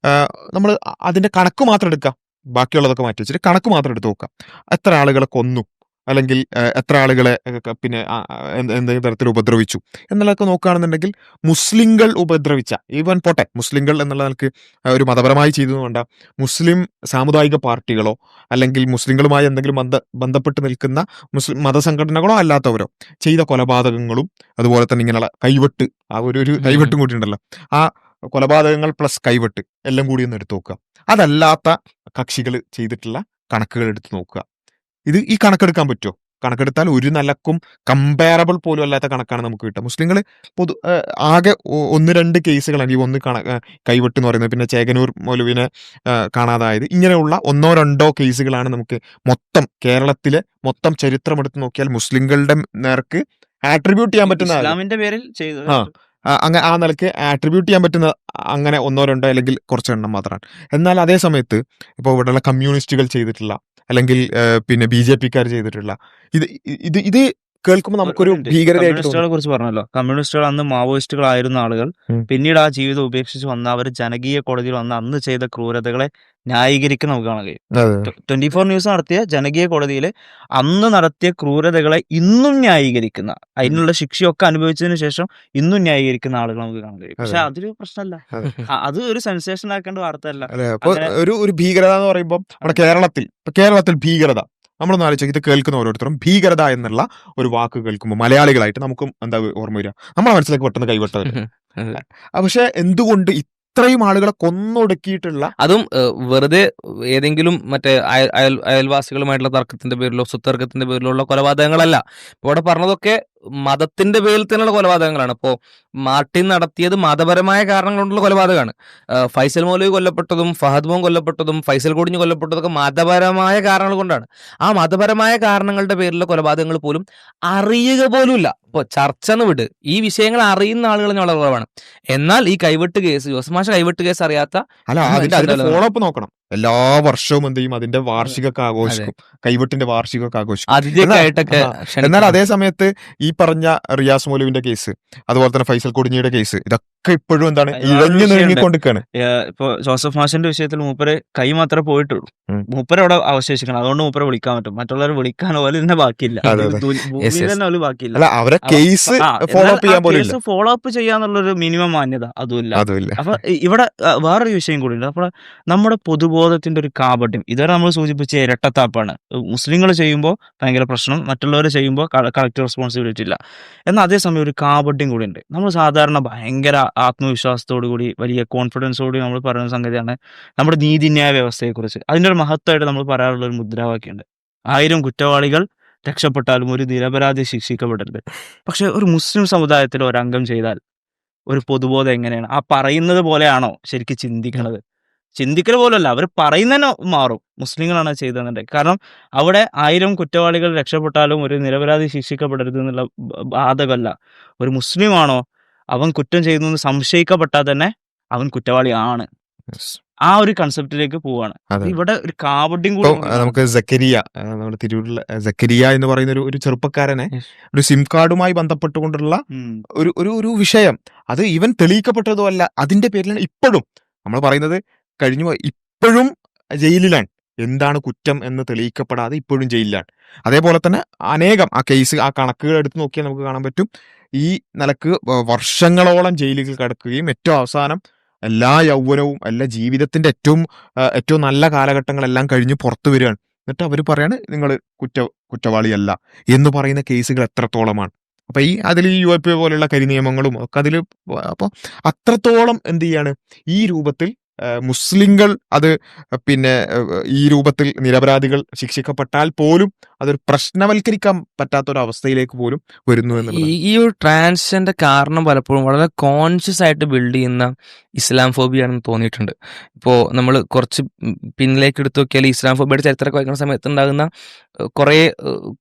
നമ്മൾ അതിന്റെ കണക്ക് മാത്രം എടുക്കാം. ബാക്കിയുള്ളതൊക്കെ മാറ്റി വെച്ചിട്ട് കണക്ക് മാത്രം എടുത്ത് നോക്കാം. എത്ര ആളുകളെ കൊന്നു, അല്ലെങ്കിൽ എത്ര ആളുകളെ പിന്നെ എന്തെങ്കിലും തരത്തിൽ ഉപദ്രവിച്ചു എന്നുള്ളതൊക്കെ നോക്കുകയാണെന്നുണ്ടെങ്കിൽ മുസ്ലിങ്ങൾ ഉപദ്രവിച്ച, ഈവൻ പോട്ടെ മുസ്ലിങ്ങൾ എന്നുള്ള നിലക്ക് ഒരു മതപരമായി ചെയ്തതുകൊണ്ട മുസ്ലിം സാമുദായിക പാർട്ടികളോ അല്ലെങ്കിൽ മുസ്ലിങ്ങളുമായി എന്തെങ്കിലും ബന്ധപ്പെട്ട് നിൽക്കുന്ന മുസ്ലിം മതസംഘടനകളോ അല്ലാത്തവരോ ചെയ്ത കൊലപാതകങ്ങളും അതുപോലെ തന്നെ ഇങ്ങനെയുള്ള കൈവെട്ട്, ആ ഒരു കൈവെട്ടും കൂടി ഉണ്ടല്ലോ, ആ കൊലപാതകങ്ങൾ പ്ലസ് കൈവെട്ട് എല്ലാം കൂടി ഒന്ന് എടുത്തു നോക്കുക. അതല്ലാത്ത കക്ഷികൾ ചെയ്തിട്ടുള്ള കണക്കുകൾ എടുത്ത് നോക്കുക. ഈ കണക്കെടുക്കാൻ പറ്റുമോ? കണക്കെടുത്താൽ ഒരു നിലക്കും കമ്പാരബിൾ പോലും അല്ലാത്ത കണക്കാണ് നമുക്ക് കിട്ടുക. മുസ്ലിങ്ങൾ ആകെ 1-2 കേസുകളാണ് ഈ കൈവെട്ട് എന്ന് പറയുന്നത്. പിന്നെ ചേകനൂർ മൗലവിനെ കാണാതായത്, ഇങ്ങനെയുള്ള 1-2 കേസുകളാണ് നമുക്ക് കേരളത്തിലെ മൊത്തം ചരിത്രം എടുത്ത് നോക്കിയാൽ മുസ്ലിങ്ങളുടെ നേർക്ക് ആട്രിബ്യൂട്ട് ചെയ്യാൻ പറ്റുന്ന, ഇസ്ലാമിന്റെ പേരിൽ അങ്ങനെ ആ നിലക്ക് ആട്രിബ്യൂട്ട് ചെയ്യാൻ പറ്റുന്ന അങ്ങനെ 1-2 അല്ലെങ്കിൽ കുറച്ച് എണ്ണം മാത്രമാണ്. എന്നാൽ അതേ സമയത്ത് ഇപ്പോൾ ഇവിടെയുള്ള കമ്മ്യൂണിസ്റ്റുകൾ ചെയ്തിട്ടുള്ള, അല്ലെങ്കിൽ പിന്നെ BJP-ക്കാർ ചെയ്തിട്ടുള്ള ഇത് കേൾക്കുമ്പോൾ നമുക്കൊരു ഭീകരതയെ കുറിച്ച് പറഞ്ഞല്ലോ. കമ്മ്യൂണിസ്റ്റുകൾ അന്ന് മാവോയിസ്റ്റുകളായിരുന്ന ആളുകൾ പിന്നീട് ആ ജീവിതം ഉപേക്ഷിച്ച് വന്ന അവർ ജനകീയ കോടതിയിൽ വന്ന് അന്ന് ചെയ്ത ക്രൂരതകളെ ന്യായീകരിക്കാൻ നമുക്ക് കാണാൻ കഴിയും. 24 ന്യൂസ് നടത്തിയ ജനകീയ കോടതിയിൽ അന്ന് നടത്തിയ ക്രൂരതകളെ ഇന്നും ന്യായീകരിക്കുന്ന, അതിനുള്ള ശിക്ഷയൊക്കെ അനുഭവിച്ചതിന് ശേഷം ഇന്നും ന്യായീകരിക്കുന്ന ആളുകൾ നമുക്ക് കാണാൻ കഴിയും. പക്ഷെ അതൊരു പ്രശ്നമല്ല, അത് ഒരു സെൻസേഷൻ ആക്കേണ്ട വാർത്തയല്ല. ഒരു ഭീകരത എന്ന് പറയുമ്പോൾ നമ്മുടെ കേരളത്തിൽ ഭീകരത നമ്മളൊന്ന് ആലോചിച്ചു. ഇത് കേൾക്കുന്ന ഓരോരുത്തരും ഭീകരത എന്നുള്ള ഒരു വാക്ക് കേൾക്കുമ്പോൾ മലയാളികളായിട്ട് നമുക്കും എന്താ ഓർമ്മ വരിക? നമ്മളെ മനസ്സിലേക്ക് പെട്ടെന്ന് കൈവെട്ടവർ. പക്ഷെ എന്തുകൊണ്ട് ഇത്രയും ആളുകളെ കൊന്നൊടുക്കിയിട്ടുള്ള, അതും വെറുതെ ഏതെങ്കിലും മറ്റേ അയൽവാസികളുമായിട്ടുള്ള തർക്കത്തിന്റെ പേരിലോ സ്വത്തർക്കത്തിന്റെ പേരിലോ ഉള്ള കൊലപാതകങ്ങളല്ല. ഇപ്പൊ ഇവിടെ പറഞ്ഞതൊക്കെ മതത്തിന്റെ പേരിൽ തന്നെയുള്ള കൊലപാതകങ്ങളാണ്. ഇപ്പോ മാർട്ടിൻ നടത്തിയത് മതപരമായ കാരണങ്ങൾ കൊണ്ടുള്ള കൊലപാതകമാണ്. ഫൈസൽ മൗലവി കൊല്ലപ്പെട്ടതും ഫഹദ് മോൻ കൊല്ലപ്പെട്ടതും ഫൈസൽ കൊടിഞ്ഞ് കൊല്ലപ്പെട്ടതൊക്കെ മതപരമായ കാരണങ്ങൾ കൊണ്ടാണ്. ആ മതപരമായ കാരണങ്ങളുടെ പേരിലുള്ള കൊലപാതകങ്ങൾ പോലും അറിയുക പോലുമില്ല. ഇപ്പോൾ ചർച്ച എന്ന് വിട്, ഈ വിഷയങ്ങൾ അറിയുന്ന ആളുകൾ വളരെ കുറവാണ്. എന്നാൽ ഈ കൈവെട്ട് കേസ്, ജോസ് മാഷ കൈവെട്ട് കേസ് അറിയാത്ത ഫോളോ അപ്പ് നോക്കണം. എല്ലാ വർഷവും എന്ത് ചെയ്യും, അതിന്റെ വാർഷികമൊക്കെ അതെ ആഘോഷിക്കും, കൈവെട്ടിന്റെ വാർഷികമൊക്കെ ആഘോഷിക്കും. അതിഥിയൊക്കെ എന്നാൽ ആയിട്ടൊക്കെ ആ, എന്നാൽ ക്ഷണിക്കും. അതേ സമയത്ത് ഈ പറഞ്ഞ റിയാസ് മൗലവിന്റെ കേസ്, അതുപോലെ തന്നെ ഫൈസൽ കൊടിഞ്ഞിയുടെ കേസ്, ഇതൊക്കെ ഇപ്പോഴും എന്താണ് വേറൊരു ഇഴഞ്ഞു വിഷയമുണ്ട്. നീങ്ങിക്കൊണ്ടിരിക്കുകയാണ്. ഇപ്പൊ ജോസഫ് മാഷിന്റെ വിഷയത്തിൽ മൂപ്പര് കൈ മാത്രമേ പോയിട്ടുള്ളൂ. ഉം. മൂപ്പര് അവിടെ അവശേഷിക്കണം. അതുകൊണ്ട് മൂപ്പരെ വിളിക്കാൻ പറ്റും. മറ്റുള്ളവരെ വിളിക്കാൻ പോലെ തന്നെ ബാക്കിയില്ല. അതെ ഇത് അതെ യെസ് ഭൂമിയിൽ യെസ്. തന്നെ ഒരു ബാക്കിയില്ല. അല്ല, അവരെ അവ കേസ് ഫോളോ എന്നാൽ അപ്പ് ആ ചെയ്യാൻ പോലും ഇല്ല. കേസ് ഫോളോ അപ്പ് ചെയ്യാന്നുള്ളൊരു മിനിമം മാന്യത അതുമില്ല. അതുമില്ല. അപ്പൊ ഇവിടെ വേറൊരു വിഷയം കൂടി ഉണ്ട്. അപ്പോൾ നമ്മുടെ പൊതുബോധത്തിന്റെ ഒരു കാപട്യം ഇതുവരെ നമ്മൾ സൂചിപ്പിച്ച ഇരട്ടത്താപ്പാണ്. മുസ്ലിങ്ങൾ ചെയ്യുമ്പോൾ ഭയങ്കര പ്രശ്നം, മറ്റുള്ളവർ ചെയ്യുമ്പോൾ കളക്റ്റീവ് റെസ്പോൺസിബിലിറ്റി ഇല്ല. എന്നാൽ അതേസമയം ഒരു കാപട്യം കൂടി ഉണ്ട്. നമ്മൾ സാധാരണ ഭയങ്കര ആത്മവിശ്വാസത്തോടു കൂടി വലിയ കോൺഫിഡൻസോടുകൂടി നമ്മൾ പറയുന്ന സംഗതിയാണ് നമ്മുടെ നീതിന്യായ വ്യവസ്ഥയെക്കുറിച്ച്. അതിൻ്റെ ഒരു മഹത്വമായിട്ട് നമ്മൾ പറയാറുള്ള ഒരു മുദ്രാവാക്യമുണ്ട്: 1000 കുറ്റവാളികൾ രക്ഷപ്പെട്ടാലും ഒരു നിരപരാധി ശിക്ഷിക്കപ്പെടരുത്. പക്ഷെ ഒരു മുസ്ലിം സമുദായത്തിൽ ഒരംഗം ചെയ്താൽ ഒരു പൊതുബോധം എങ്ങനെയാണ്? ആ പറയുന്നത് പോലെയാണോ ശരിക്കും ചിന്തിക്കണത്? ചിന്തിക്കൽ പോലല്ല, അവർ പറയുന്നതിന് മാറും. മുസ്ലിങ്ങളാണ് ചെയ്തതെന്നുണ്ടെങ്കിൽ. കാരണം അവിടെ 1000 കുറ്റവാളികൾ രക്ഷപ്പെട്ടാലും ഒരു നിരപരാധി ശിക്ഷിക്കപ്പെടരുത് എന്നുള്ള ബാധകമല്ല. ഒരു മുസ്ലിമാണോ അവൻ കുറ്റം ചെയ്യുന്നു എന്ന് സംശയിക്കപ്പെട്ടാൽ തന്നെ അവൻ കുറ്റവാളിയാണ്. Yes. ആ ഒരു കൺസെപ്റ്റിലേക്ക് പോവാണ്. അതെ. ഇവിടെ ഒരു കാപട്യം കൂടി ഇപ്പൊ നമ്മൾ കാണുന്നു. നമുക്ക് സക്കരിയ, നമ്മുടെ തിരൂരിലെ സക്കരിയ എന്ന് പറയുന്ന ഒരു ചെറുപ്പക്കാരനെ Yes. ഒരു സിം കാർഡുമായി ബന്ധപ്പെട്ടുകൊണ്ടുള്ള ഉം. ഒരു വിഷയം, അത് ഈവൻ തെളിയിക്കപ്പെട്ടതോ അല്ല, അതിന്റെ പേരിലാണ് ഇപ്പോഴും നമ്മൾ പറയുന്നത് ഇപ്പോഴും ജയിലിലാണ്. എന്താണ് കുറ്റം എന്ന് തെളിയിക്കപ്പെടാതെ ഇപ്പോഴും ജയിലിലാണ്. അതേപോലെ തന്നെ അനേകം ആ കേസ്, ആ കണക്കുകൾ എടുത്ത് നോക്കിയാൽ നമുക്ക് കാണാൻ പറ്റും, ഈ നിലക്ക് വർഷങ്ങളോളം ജയിലുകൾ കിടക്കുകയും ഏറ്റവും അവസാനം എല്ലാ യൗവനവും എല്ലാ ജീവിതത്തിന്റെ ഏറ്റവും നല്ല കാലഘട്ടങ്ങളെല്ലാം കഴിഞ്ഞ് പുറത്തു വരികയാണ്. എന്നിട്ട് അവർ പറയാണ് നിങ്ങൾ കുറ്റവാളിയല്ല എന്ന് പറയുന്ന കേസുകൾ എത്രത്തോളമാണ്. അപ്പൊ അതിൽ ഈ UAPA പോലെയുള്ള കരിനിയമങ്ങളും ഒക്കെ അതിൽ, അപ്പോൾ അത്രത്തോളം എന്ത് ചെയ്യാണ്, ഈ രൂപത്തിൽ മുസ്ലിങ്ങൾ അത് പിന്നെ ഈ രൂപത്തിൽ നിരപരാധികൾ ശിക്ഷിക്കപ്പെട്ടാൽ പോലും അതൊരു പ്രശ്നവൽക്കരിക്കാൻ പറ്റാത്തൊരവസ്ഥയിലേക്ക് പോലും വരുന്നു എന്നുള്ളത്. ഈ ഒരു ട്രാൻസിന്റെ കാരണം പലപ്പോഴും വളരെ കോൺഷ്യസ് ആയിട്ട് ബിൽഡ് ചെയ്യുന്ന ഇസ്ലാം ഫോബിയാണെന്ന് തോന്നിയിട്ടുണ്ട്. ഇപ്പോൾ നമ്മൾ കുറച്ച് പിന്നിലേക്ക് എടുത്തു നോക്കിയാൽ ഇസ്ലാം ഫോബിയുടെ ചരിത്രമൊക്കെ വായിക്കുന്ന സമയത്ത് ഉണ്ടാകുന്ന കുറേ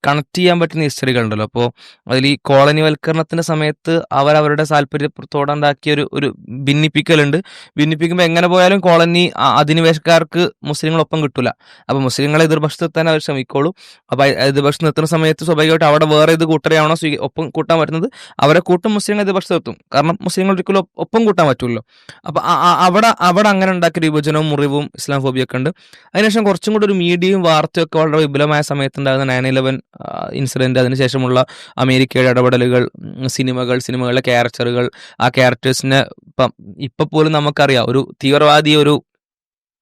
കണക്ട് ചെയ്യാൻ പറ്റുന്ന ഹിസ്റ്ററികളുണ്ടല്ലോ. അപ്പോൾ അതിൽ ഈ കോളനിവൽക്കരണത്തിന്റെ സമയത്ത് അവരവരുടെ താല്പര്യത്തോടെ ഉണ്ടാക്കിയ ഒരു ഭിന്നിപ്പിക്കലുണ്ട്. ഭിന്നിപ്പിക്കുമ്പോൾ എങ്ങനെ പോയാലും കോളനി അധിനിവേശക്കാർക്ക് മുസ്ലിങ്ങളൊപ്പം കിട്ടൂല. അപ്പൊ മുസ്ലിങ്ങളെ എതിർപക്ഷത്ത് നിർത്താൻ അവർ ശ്രമിക്കോളൂ. അപ്പൊ എതിർപക്ഷത്ത് നിർത്തുന്ന സമയത്ത് സ്വാഭാവികമായിട്ട് അവിടെ വേറെ ഇത് കൂട്ടരെയാണോ ഒപ്പം കൂട്ടാൻ പറ്റുന്നത്, അവരെ കൂട്ടും മുസ്ലിങ്ങൾ എതിർപക്ഷത്ത് നിർത്തും. കാരണം മുസ്ലിങ്ങൾ ഒരിക്കലും ഒപ്പം കൂട്ടാൻ പറ്റുമല്ലോ. അപ്പൊ അവിടെ അങ്ങനെ ഉണ്ടാക്കിയ വിഭജനവും മുറിവും ഇസ്ലാം ഫോബിയൊക്കെ ഉണ്ട്. അതിനുശേഷം കുറച്ചും കൂടി ഒരു മീഡിയയും വാർത്തയൊക്കെ വളരെ വിപുലമായ സമയത്തുണ്ടാകുന്ന 9/11 ഇൻസിഡന്റ്, അതിനുശേഷമുള്ള അമേരിക്കയുടെ ഇടപെടലുകൾ, സിനിമകളിലെ ക്യാരക്ടറുകൾ, ആ ക്യാരക്ടേഴ്സിനെ ഇപ്പൊ പോലും നമുക്കറിയാം. ഒരു തീവ്രവാദി, ഒരു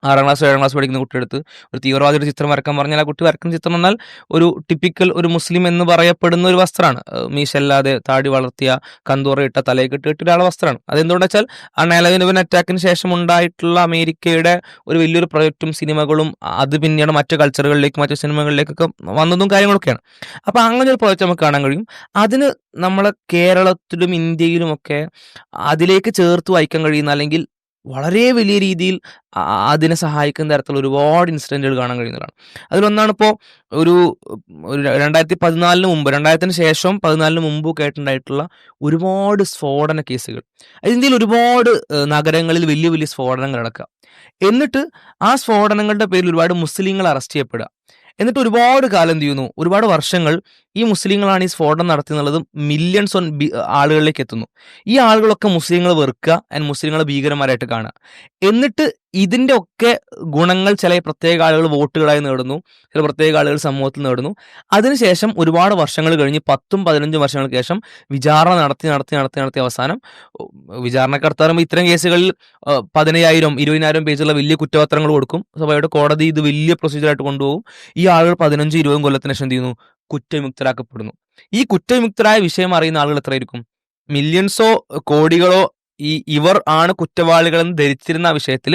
6ാം ക്ലാസ് 7ാം ക്ലാസ് പഠിക്കുന്ന കുട്ടിയെടുത്ത് ഒരു തീവ്രവാദിയുടെ ചിത്രം വരക്കാൻ പറഞ്ഞാൽ ആ കുട്ടി വരക്കുന്ന ചിത്രം എന്നാൽ ഒരു ടിപ്പിക്കൽ ഒരു മുസ്ലിം എന്ന് പറയപ്പെടുന്ന ഒരു വസ്ത്രമാണ്. മീശല്ലാതെ താടി വളർത്തിയ കന്തൂറയിട്ട തലയിൽ കെട്ടിയ ഒരാളെ വസ്ത്രമാണ്. അതെന്തുകൊണ്ടെന്ന് വെച്ചാൽ ആ 9/11 അറ്റാക്കിന് ശേഷം ഉണ്ടായിട്ടുള്ള അമേരിക്കയുടെ ഒരു വലിയൊരു പ്രൊജക്റ്റും സിനിമകളും അത് പിന്നീട് മറ്റു കൾച്ചറുകളിലേക്ക്, മറ്റു സിനിമകളിലേക്കൊക്കെ വന്നതും കാര്യങ്ങളൊക്കെയാണ്. അപ്പൊ അങ്ങനെ ഒരു പ്രൊജക്റ്റ് നമുക്ക് കാണാൻ കഴിയും. അതിന് നമ്മളെ കേരളത്തിലും ഇന്ത്യയിലും ഒക്കെ അതിലേക്ക് ചേർത്ത് വായിക്കാൻ കഴിയുന്ന, അല്ലെങ്കിൽ വളരെ വലിയ രീതിയിൽ അതിനെ സഹായിക്കുന്ന തരത്തിലുള്ള ഒരുപാട് ഇൻസിഡന്റുകൾ കാണാൻ കഴിയുന്നതാണ്. അതിലൊന്നാണ് ഇപ്പോൾ ഒരു 2014 മുമ്പ്, 2000-ന് ശേഷം 14 മുമ്പ് കേട്ടുണ്ടായിട്ടുള്ള ഒരുപാട് സ്ഫോടന കേസുകൾ. ഇന്ത്യയിൽ ഒരുപാട് നഗരങ്ങളിൽ വലിയ വലിയ സ്ഫോടനങ്ങൾ നടക്കുക. എന്നിട്ട് ആ സ്ഫോടനങ്ങളുടെ പേരിൽ ഒരുപാട് മുസ്ലിങ്ങൾ അറസ്റ്റ് ചെയ്യപ്പെടുക. എന്നിട്ട് ഒരുപാട് കാലം എന്ത് ചെയ്യുന്നു, ഒരുപാട് വർഷങ്ങൾ ഈ മുസ്ലിങ്ങളാണ് ഈ സ്ഫോടനം നടത്തുന്നുള്ളത് മില്യൺസ് ഓൺ ആളുകളിലേക്ക് എത്തുന്നു. ഈ ആളുകളൊക്കെ മുസ്ലിങ്ങളെ വെറുക്കുക, ആൻഡ് മുസ്ലിങ്ങളെ ഭീകരന്മാരായിട്ട് കാണുക. എന്നിട്ട് ഇതിന്റെ ഒക്കെ ഗുണങ്ങൾ ചില പ്രത്യേക ആളുകൾ വോട്ടുകളായി നേടുന്നു, ചില പ്രത്യേക ആളുകൾ സമൂഹത്തിൽ നേടുന്നു. അതിനുശേഷം ഒരുപാട് വർഷങ്ങൾ കഴിഞ്ഞ് 10-15 വർഷങ്ങൾക്ക് ശേഷം വിചാരണ നടത്തി അവസാനം വിചാരണക്കർത്താറും ഇത്തരം കേസുകളിൽ 10,000-20,000 പേജുള്ള വലിയ കുറ്റപത്രങ്ങൾ കൊടുക്കും. സ്വാഭാവികമായിട്ട് കോടതി ഇത് വലിയ പ്രൊസീജിയറായിട്ട് കൊണ്ടുപോകും. ഈ ആളുകൾ 15-20 കൊല്ലത്തിന് ശേഷം എന്ത് ചെയ്യുന്നു, കുറ്റവിമുക്തരാക്കപ്പെടുന്നു. ഈ കുറ്റവിമുക്തരായ വിഷയം അറിയുന്ന ആളുകൾ എത്രയായിരിക്കും? മില്യൺസോ കോടികളോ ഇവർ ആണ് കുറ്റവാളികളെന്ന് ധരിച്ചിരുന്ന ആ വിഷയത്തിൽ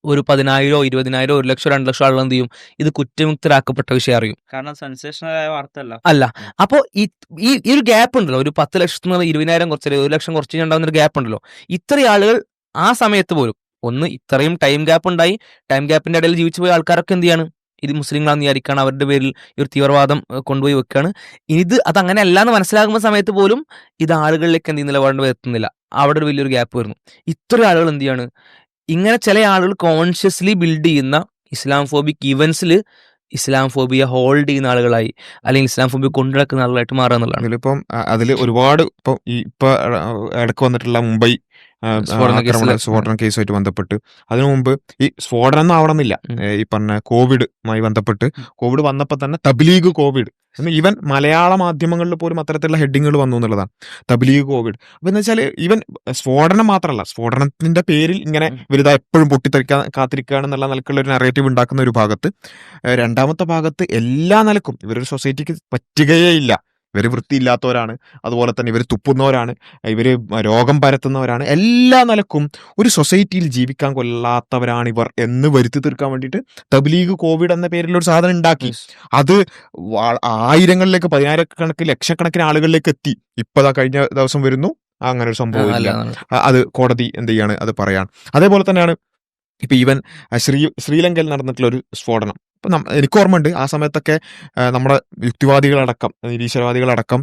ഒരു 10,000, 20,000, 1,00,000, 2,00,000 ആളുകൾ എന്ത് ചെയ്യും, ഇത് കുറ്റമുക്തരാക്കപ്പെട്ട വിഷയം അറിയും. കാരണം സെൻസേഷണലായ വാർത്തയല്ല. അല്ല. അപ്പോൾ ഈ ഒരു ഗ്യാപ്പ് ഉണ്ടല്ലോ, ഒരു 10,00,000 20,000 കുറച്ച് 1,00,000 കുറച്ച് ഉണ്ടാകുന്ന ഒരു ഗ്യാപ്പ് ഉണ്ടല്ലോ. ഇത്രയും ആളുകൾ ആ സമയത്ത് പോലും ഇത്രയും ടൈം ഗ്യാപ്പ് ഉണ്ടായി. ടൈം ഗ്യാപ്പിന്റെ ഇടയിൽ ജീവിച്ചു പോയ ആൾക്കാരൊക്കെ എന്ത് ചെയ്യാണ്, ഇത് മുസ്ലിങ്ങളാണെന്ന് വിചാരിക്കുകയാണ്, അവരുടെ പേരിൽ ഈ ഒരു തീവ്രവാദം കൊണ്ടുപോയി വെക്കുകയാണ്. അതങ്ങനെ അല്ലാന്ന് മനസ്സിലാകുന്ന സമയത്ത് പോലും ഇത് ആളുകളിലേക്ക് എന്ത് നിലപാട് എത്തുന്നില്ല. അവിടെ ഒരു വലിയൊരു ഗ്യാപ്പ് വരുന്നു. ഇത്ര ആളുകൾ എന്ത് ചെയ്യാണ്, ഇങ്ങനെ ചില ആളുകൾ കോൺഷ്യസ്ലി ബിൽഡ് ചെയ്യുന്ന ഇസ്ലാം ഫോബിക് ഇവന്റ്സിൽ ഇസ്ലാം ഫോബിയ ഹോൾഡ് ചെയ്യുന്ന ആളുകളായി അല്ലെങ്കിൽ ഇസ്ലാം ഫോബിയ കൊണ്ടുനടക്കുന്ന ആളുകളായിട്ട് മാറുക എന്നുള്ളതാണ്. ഇതിലിപ്പം അതിൽ ഒരുപാട് ഇപ്പൊ ഇടക്ക് വന്നിട്ടുള്ള മുംബൈ സ്ഫോടന കേസുമായിട്ട് ബന്ധപ്പെട്ട് അതിനു മുമ്പ് ഈ സ്ഫോടനം ഒന്നും ആവണമെന്നില്ല, ഈ പറഞ്ഞ കോവിഡുമായി ബന്ധപ്പെട്ട് കോവിഡ് വന്നപ്പോൾ തന്നെ തബ്ലീഗ് കോവിഡ് ഈവൻ മലയാള മാധ്യമങ്ങളിൽ പോലും അത്തരത്തിലുള്ള ഹെഡിങ്ങുകൾ വന്നു എന്നുള്ളതാണ്, തബ്ലീഗ് കോവിഡ്. അപ്പൊ എന്ന് വെച്ചാൽ ഈവൻ സ്ഫോടനം മാത്രമല്ല, സ്ഫോടനത്തിന്റെ പേരിൽ ഇങ്ങനെ വലുതാ എപ്പോഴും കാത്തിരിക്കുകയാണെന്നുള്ള നിലക്കുള്ള ഒരു നറേറ്റീവ് ഉണ്ടാക്കുന്ന ഒരു ഭാഗത്ത്, രണ്ടാമത്തെ ഭാഗത്ത് എല്ലാ നിലക്കും ഇവരൊരു സൊസൈറ്റിക്ക് പറ്റുകയേ ഇല്ല, ഇവർ വൃത്തിയില്ലാത്തവരാണ്, അതുപോലെ തന്നെ ഇവർ തുപ്പുന്നവരാണ്, ഇവർ രോഗം പരത്തുന്നവരാണ്, എല്ലാ നിലക്കും ഒരു സൊസൈറ്റിയിൽ ജീവിക്കാൻ കൊള്ളാത്തവരാണ് ഇവർ എന്ന് വരുത്തി തീർക്കാൻ വേണ്ടിയിട്ട് തബ്ലീഗ് കോവിഡ് എന്ന പേരിലൊരു സാധനം ഉണ്ടാക്കി. അത് ആയിരങ്ങളിലേക്ക്, പതിനായിരക്കണക്കിന് ലക്ഷക്കണക്കിന് ആളുകളിലേക്ക് എത്തി. ഇപ്പതാ കഴിഞ്ഞ ദിവസം വരുന്നു അങ്ങനെ ഒരു സംഭവം ഇല്ല, അത് കോടതി എന്ത് ചെയ്യാണ് അത് പറയാണ്. അതേപോലെ തന്നെയാണ് ഇപ്പൊ ഈവൻ ശ്രീലങ്കയിൽ നടന്നിട്ടുള്ള ഒരു സ്ഫോടനം. ഇപ്പം എനിക്ക് ഓർമ്മയുണ്ട് ആ സമയത്തൊക്കെ നമ്മുടെ യുക്തിവാദികളടക്കം നിരീശ്വരവാദികളടക്കം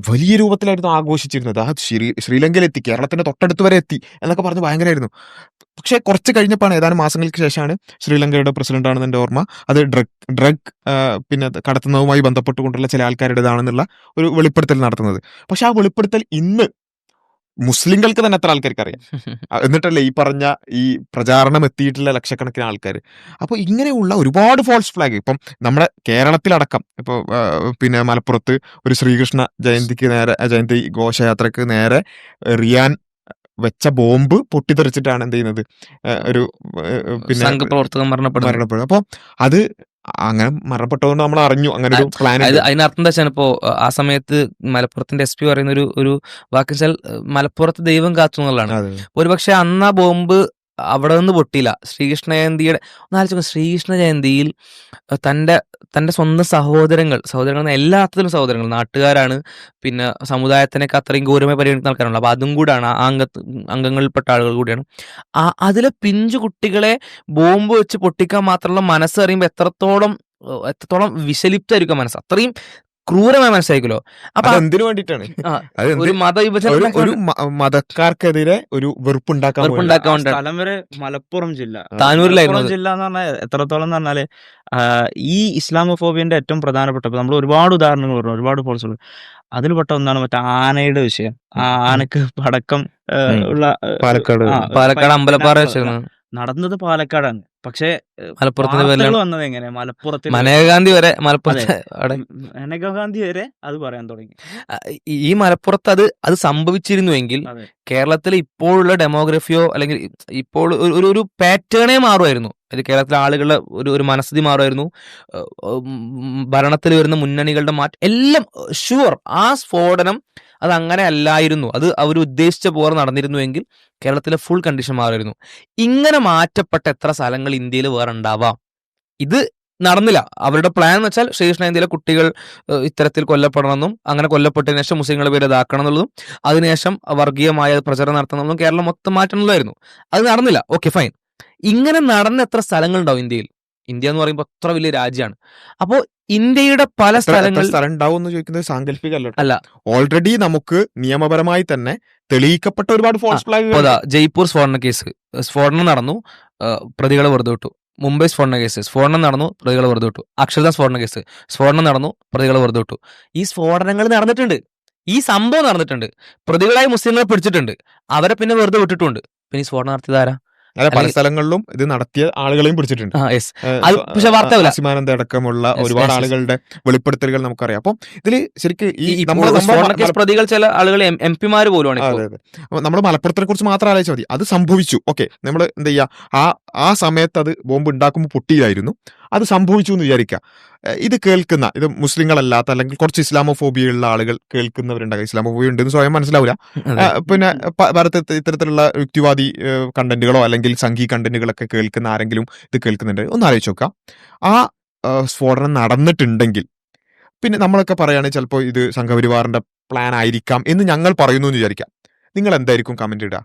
വലിയ രൂപത്തിലായിരുന്നു ആഘോഷിച്ചിരുന്നത്. ആ ശ്രീലങ്കയിലെത്തി, കേരളത്തിന്റെ തൊട്ടടുത്ത് വരെ എത്തി എന്നൊക്കെ പറഞ്ഞ് ഭയങ്കരമായിരുന്നു. പക്ഷെ കുറച്ച് കഴിഞ്ഞപ്പോൾ ഏതാനും മാസങ്ങൾക്ക് ശേഷമാണ് ശ്രീലങ്കയുടെ പ്രസിഡന്റ് ആണെന്ന് എൻ്റെ ഓർമ്മ, അത് ഡ്രഗ് പിന്നെ കടത്തുന്നതുമായി ബന്ധപ്പെട്ടുകൊണ്ടുള്ള ചില ആൾക്കാരുടേതാണെന്നുള്ള ഒരു വെളിപ്പെടുത്തൽ നടത്തുന്നത്. പക്ഷെ ആ വെളിപ്പെടുത്തൽ ഇന്ന് മുസ്ലിങ്ങൾക്ക് തന്നെ എത്ര ആൾക്കാർക്ക് അറിയാം, എന്നിട്ടല്ലേ ഈ പറഞ്ഞ ഈ പ്രചാരണം എത്തിയിട്ടുള്ള ലക്ഷക്കണക്കിന് ആൾക്കാർ. അപ്പോൾ ഇങ്ങനെയുള്ള ഒരുപാട് ഫോൾസ് ഫ്ലാഗ് ഇപ്പം നമ്മുടെ കേരളത്തിലടക്കം ഇപ്പോൾ പിന്നെ മലപ്പുറത്ത് ഒരു ശ്രീകൃഷ്ണ ജയന്തി ഘോഷയാത്രക്ക് നേരെ റിയാൻ വെച്ച ബോംബ് പൊട്ടിത്തെറിച്ചിട്ടാണ് എന്ത് ചെയ്യുന്നത് ഒരു പിന്നെ മരണപ്പെടുന്നത്. അപ്പോൾ അത് അങ്ങനെ മരണപ്പെട്ടതുകൊണ്ട് നമ്മൾ അറിഞ്ഞു അങ്ങനെ ഒരു പ്ലാൻ. അതിനർത്ഥം എന്താ വെച്ചാൽ ഇപ്പോ ആ സമയത്ത് മലപ്പുറത്തിന്റെ SP പറയുന്ന ഒരു വാക്ക് വെച്ചാൽ മലപ്പുറത്ത് ദൈവം കാത്തു എന്നുള്ളതാണ്. ഒരുപക്ഷെ അന്ന് ആ ബോംബ് അവിടെ നിന്ന് പൊട്ടിയില്ല. ശ്രീകൃഷ്ണ ജയന്തിയുടെ ഒന്നാലോചിക്കും, ശ്രീകൃഷ്ണ ജയന്തിയിൽ തന്റെ സ്വന്തം സഹോദരങ്ങൾ എല്ലാ അർത്ഥത്തിലും സഹോദരങ്ങൾ, നാട്ടുകാരാണ്, പിന്നെ സമുദായത്തിനൊക്കെ അത്രയും ഗൗരവമായി പരിഗണിക്കുന്ന ആൾക്കാരുണ്ട്. അപ്പൊ അതും കൂടാണ്, അംഗങ്ങളിൽപ്പെട്ട ആളുകൾ കൂടിയാണ്. അതിലെ പിഞ്ചു കുട്ടികളെ ബോംബ് വെച്ച് പൊട്ടിക്കാൻ മാത്രമുള്ള മനസ്സ് അറിയുമ്പോൾ എത്രത്തോളം വിഷലിപ്തായിരിക്കും മനസ്സ്, അത്രയും ക്രൂരമായ മനസ്സായിരിക്കുമല്ലോ. അപ്പൊ എന്തിനു വേണ്ടിയിട്ടാണ് ഒരു മതവിഭജനം, ഒരു മതക്കാർക്കെതിരെ ഒരു വെറുപ്പുണ്ടാക്കാൻ സ്ഥലം വരെ മലപ്പുറം ജില്ല, താനൂരിലായിരുന്നു ജില്ല എന്ന് പറഞ്ഞാൽ എത്രത്തോളം എന്ന് പറഞ്ഞാല് ഈ ഇസ്ലാമോഫോബിയന്റെ ഏറ്റവും പ്രധാനപ്പെട്ട നമ്മൾ ഒരുപാട് ഉദാഹരണങ്ങൾ പറഞ്ഞു, ഒരുപാട് ഫോൾസുകൾ. അതിൽ പെട്ട ഒന്നാണ് മറ്റേ ആനയുടെ വിഷയം. ആ ആനക്ക് പടക്കം ഉള്ള പാലക്കാട് അമ്പലപ്പാറ വെച്ചിരുന്നു. നടന്നത് പാലക്കാടാണ്, പക്ഷെ മലപ്പുറത്ത് വന്നത് എങ്ങനെ മലപ്പുറത്ത് മനേകാഗാന്ധി വരെ മനേകാഗാന്ധി വരെ അത് പറയാൻ തുടങ്ങി. ഈ മലപ്പുറത്ത് അത് സംഭവിച്ചിരുന്നുവെങ്കിൽ കേരളത്തിൽ ഇപ്പോഴുള്ള ഡെമോഗ്രഫിയോ അല്ലെങ്കിൽ ഇപ്പോൾ ഒരു പാറ്റേണേ മാറുമായിരുന്നു. കേരളത്തിലെ ആളുകളുടെ ഒരു മനസ്ഥിതി മാറുമായിരുന്നു, ഭരണത്തിൽ വരുന്ന മുന്നണികളുടെ മാറ്റം എല്ലാം ഷുവർ. ആ സ്ഫോടനം അത് അങ്ങനെ അല്ലായിരുന്നു, അത് അവർ ഉദ്ദേശിച്ച പോലെ നടന്നിരുന്നുവെങ്കിൽ കേരളത്തിലെ ഫുൾ കണ്ടീഷൻ മാറുമായിരുന്നു. ഇങ്ങനെ മാറ്റപ്പെട്ട എത്ര സ്ഥലങ്ങൾ ഇന്ത്യയിൽ വേറെ ഉണ്ടാവാം. ഇത് നടന്നില്ല. അവരുടെ പ്ലാൻ എന്ന് വെച്ചാൽ ശ്രീകൃഷ്ണ ഇന്ത്യയിലെ കുട്ടികൾ ഇത്തരത്തിൽ കൊല്ലപ്പെടണമെന്നും അങ്ങനെ കൊല്ലപ്പെട്ടതിന് ശേഷം മുസ്ലിങ്ങളുടെ പേര് ഇതാക്കണം എന്നുള്ളതും അതിനുശേഷം വർഗീയമായ പ്രചരണം നടത്തണമെന്നും കേരളം മൊത്തം മാറ്റണമെന്നുള്ളതായിരുന്നു. അത് നടന്നില്ല. Okay fine. ഇങ്ങനെ നടന്ന എത്ര സ്ഥലങ്ങളുണ്ടാവും ഇന്ത്യയിൽ? ഇന്ത്യ എന്ന് പറയുമ്പോൾ അത്ര വലിയ രാജ്യമാണ്. അപ്പോൾ ഇന്ത്യയുടെ പല സ്ഥലങ്ങളിൽ സ്ഥലം ഉണ്ടാവും എന്ന് ചോദിക്കുന്നത് സാങ്കല്പികമല്ല, അല്ല, ഓൾറെഡി നമുക്ക് നിയമപരമായി തന്നെ തെളിയിക്കപ്പെട്ട ഒരുപാട് ഫോൾസ് ഫ്ലാഗ്. ജയ്പൂർ സ്ഫോടന കേസ്, സ്ഫോടനം നടന്നു, പ്രതികളെ വെറുതെ വിട്ടു. മുംബൈ സ്ഫോടന കേസ്, സ്ഫോടനം നടന്നു, പ്രതികളെ വെറുതെ വിട്ടു. അക്ഷരധാം സ്ഫോടന കേസ്, സ്ഫോടനം നടന്നു, പ്രതികളെ വെറുതെ വിട്ടു. ഈ സ്ഫോടനങ്ങൾ നടന്നിട്ടുണ്ട്, ഈ സംഭവം നടന്നിട്ടുണ്ട്, പ്രതികളായി മുസ്ലിങ്ങളെ പിടിച്ചിട്ടുണ്ട്, അവരെ പിന്നെ വെറുതെ വിട്ടിട്ടുണ്ട്. പിന്നെ ഈ സ്ഫോടനം നടത്തിയതാരാ? അതെ, പല സ്ഥലങ്ങളിലും ഇത് നടത്തിയ ആളുകളെയും പിടിച്ചിട്ടുണ്ട്. സീമാനന്ദ അടക്കമുള്ള ഒരുപാട് ആളുകളുടെ വെളിപ്പെടുത്തലുകൾ നമുക്കറിയാം. അപ്പം ഇതില് ശരിക്കും ഈ പ്രതികൾ ചില ആളുകൾ MP പോലുമാണ്. അതെ അതെ, നമ്മൾ മലപ്പുറത്തിനെ കുറിച്ച് മാത്രം ആലോചിച്ചാൽ മതി. അത് സംഭവിച്ചു, ഓക്കെ, നമ്മൾ എന്ത് ചെയ്യുക, ആ സമയത്ത് അത് ബോംബ് ഉണ്ടാക്കുമ്പോൾ പൊട്ടിയിലായിരുന്നു, അത് സംഭവിച്ചു എന്ന് വിചാരിക്കുക. ഇത് കേൾക്കുന്ന, ഇത് മുസ്ലിങ്ങളല്ലാത്ത അല്ലെങ്കിൽ കുറച്ച് ഇസ്ലാമോഫോബിയുള്ള ആളുകൾ കേൾക്കുന്നവരുണ്ടാകും. ഇസ്ലാമോഫോബിയ ഉണ്ടെന്ന് സ്വയം മനസ്സിലാവില്ല. പിന്നെ ഇത്തരത്തിലുള്ള യുക്തിവാദി കണ്ടന്റുകളോ അല്ലെങ്കിൽ സംഘീയ കണ്ടന്റുകളൊക്കെ കേൾക്കുന്ന ആരെങ്കിലും ഇത് കേൾക്കുന്നുണ്ട്, ഒന്ന് ആലോചിച്ച് നോക്കാം. ആ സ്ഫോടനം നടന്നിട്ടുണ്ടെങ്കിൽ പിന്നെ നമ്മളൊക്കെ പറയുകയാണെങ്കിൽ ചിലപ്പോൾ ഇത് സംഘപരിവാറിന്റെ പ്ലാൻ ആയിരിക്കാം എന്ന് ഞങ്ങൾ പറയുന്നു എന്ന് വിചാരിക്കാം. നിങ്ങൾ എന്തായിരിക്കും കമന്റ് ഇടുക?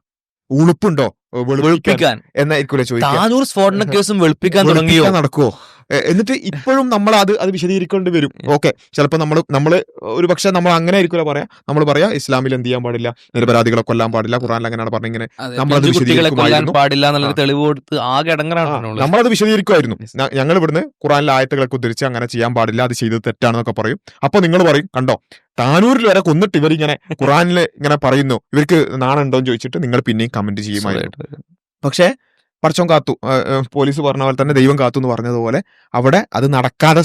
ഉളുപ്പുണ്ടോ വെളുപ്പിക്കാൻ എന്നായിരിക്കും ചോദിക്കുക. സ്ഫോടന കേസും വെളുപ്പിക്കാൻ തുടങ്ങിയോ, നടക്കുവോ എന്നിട്ട് ഇപ്പോഴും നമ്മൾ അത് വിശദീകരിക്കേണ്ടി വരും. ഓക്കെ, ചിലപ്പോൾ നമ്മൾ ഒരു പക്ഷെ നമ്മൾ അങ്ങനെ ആയിരിക്കില്ല പറയാ, നമ്മൾ പറയാ ഇസ്ലാമിൽ എന്ത് ചെയ്യാൻ പാടില്ല, നിരപരാധികളെ കൊല്ലാൻ പാടില്ല, ഖുറാനിൽ അങ്ങനെയാണ് പറഞ്ഞിങ്ങനെ നമ്മളത് വിശദീകരിക്കുമായിരുന്നു. പാടില്ല എന്നുള്ള തെളിവ് കൊടുത്ത് ആകെ ഇടങ്ങറാണ്. നമ്മളത് വിശദീകരിക്കുമായിരുന്നു. ഞങ്ങൾ ഇവിടുന്ന് ഖുറാനിലെ ആയത്തുകളൊക്കെ ഉദ്ധരിച്ച് അങ്ങനെ ചെയ്യാൻ പാടില്ല, അത് ചെയ്തത് തെറ്റാണെന്നൊക്കെ പറയും. അപ്പൊ നിങ്ങൾ പറയും കണ്ടോ, താനൂരിൽ വരെ കൊന്നിട്ട് ഇവരിങ്ങനെ ഖുറാനിൽ ഇങ്ങനെ പറയുന്നു, ഇവർക്ക് നാണുണ്ടോ എന്ന് ചോദിച്ചിട്ട് നിങ്ങൾ പിന്നെയും കമന്റ് ചെയ്യുമായിരുന്നു. പക്ഷേ പടച്ചോൻ കാത്തു, പോലീസ് പറഞ്ഞ പോലെ തന്നെ ദൈവം കാത്തു എന്ന് പറഞ്ഞതുപോലെ അവിടെ അത് നടക്കാതെ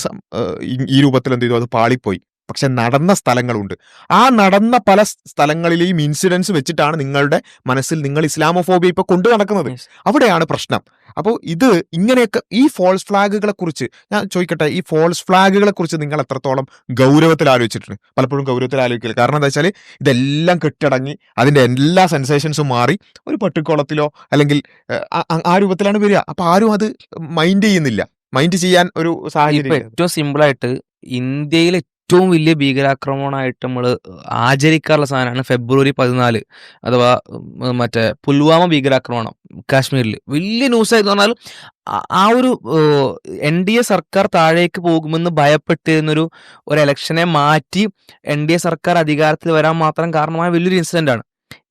ഈ രൂപത്തിൽ എന്ത് ചെയ്തു, അത് പാളിപ്പോയി. പക്ഷെ നടന്ന സ്ഥലങ്ങളുണ്ട്. ആ നടന്ന പല സ്ഥലങ്ങളിലെയും ഇൻസിഡൻസ് വെച്ചിട്ടാണ് നിങ്ങളുടെ മനസ്സിൽ നിങ്ങൾ ഇസ്ലാമോഫോബിയ ഇപ്പൊ കൊണ്ടു നടക്കുന്നത്. അവിടെയാണ് പ്രശ്നം. അപ്പോൾ ഇത് ഇങ്ങനെയൊക്കെ ഈ ഫോൾസ് ഫ്ലാഗുകളെ കുറിച്ച് ഞാൻ ചോദിക്കട്ടെ, ഈ ഫോൾസ് ഫ്ലാഗുകളെ കുറിച്ച് നിങ്ങൾ എത്രത്തോളം ഗൗരവത്തിൽ ആലോചിച്ചിട്ടുണ്ട്? പലപ്പോഴും ഗൗരവത്തിൽ ആലോചിക്കില്ല. കാരണം എന്താ വെച്ചാൽ ഇതെല്ലാം കെട്ടടങ്ങി അതിന്റെ എല്ലാ സെൻസേഷൻസും മാറി ഒരു പട്ടിക്കുളത്തിലോ അല്ലെങ്കിൽ ആ രൂപത്തിലാണ് വരിക. അപ്പൊ ആരും അത് മൈൻഡ് ചെയ്യാൻ ഒരു സാഹചര്യം. ഏറ്റവും സിമ്പിളായിട്ട് ഇന്ത്യയിലെ ഏറ്റവും വലിയ ഭീകരാക്രമണമായിട്ട് നമ്മൾ ആചരിക്കാറുള്ള സാധനമാണ് ഫെബ്രുവരി 14 അഥവാ മറ്റേ പുൽവാമ ഭീകരാക്രമണം കാശ്മീരിൽ. വലിയ ന്യൂസായിരുന്നു. പറഞ്ഞാൽ ആ ഒരു NDA സർക്കാർ താഴേക്ക് പോകുമെന്ന് ഭയപ്പെട്ടിരുന്നൊരു ഇലക്ഷനെ മാറ്റി NDA സർക്കാർ അധികാരത്തിൽ വരാൻ മാത്രം കാരണമായ വലിയൊരു ഇൻസിഡന്റ് ആണ്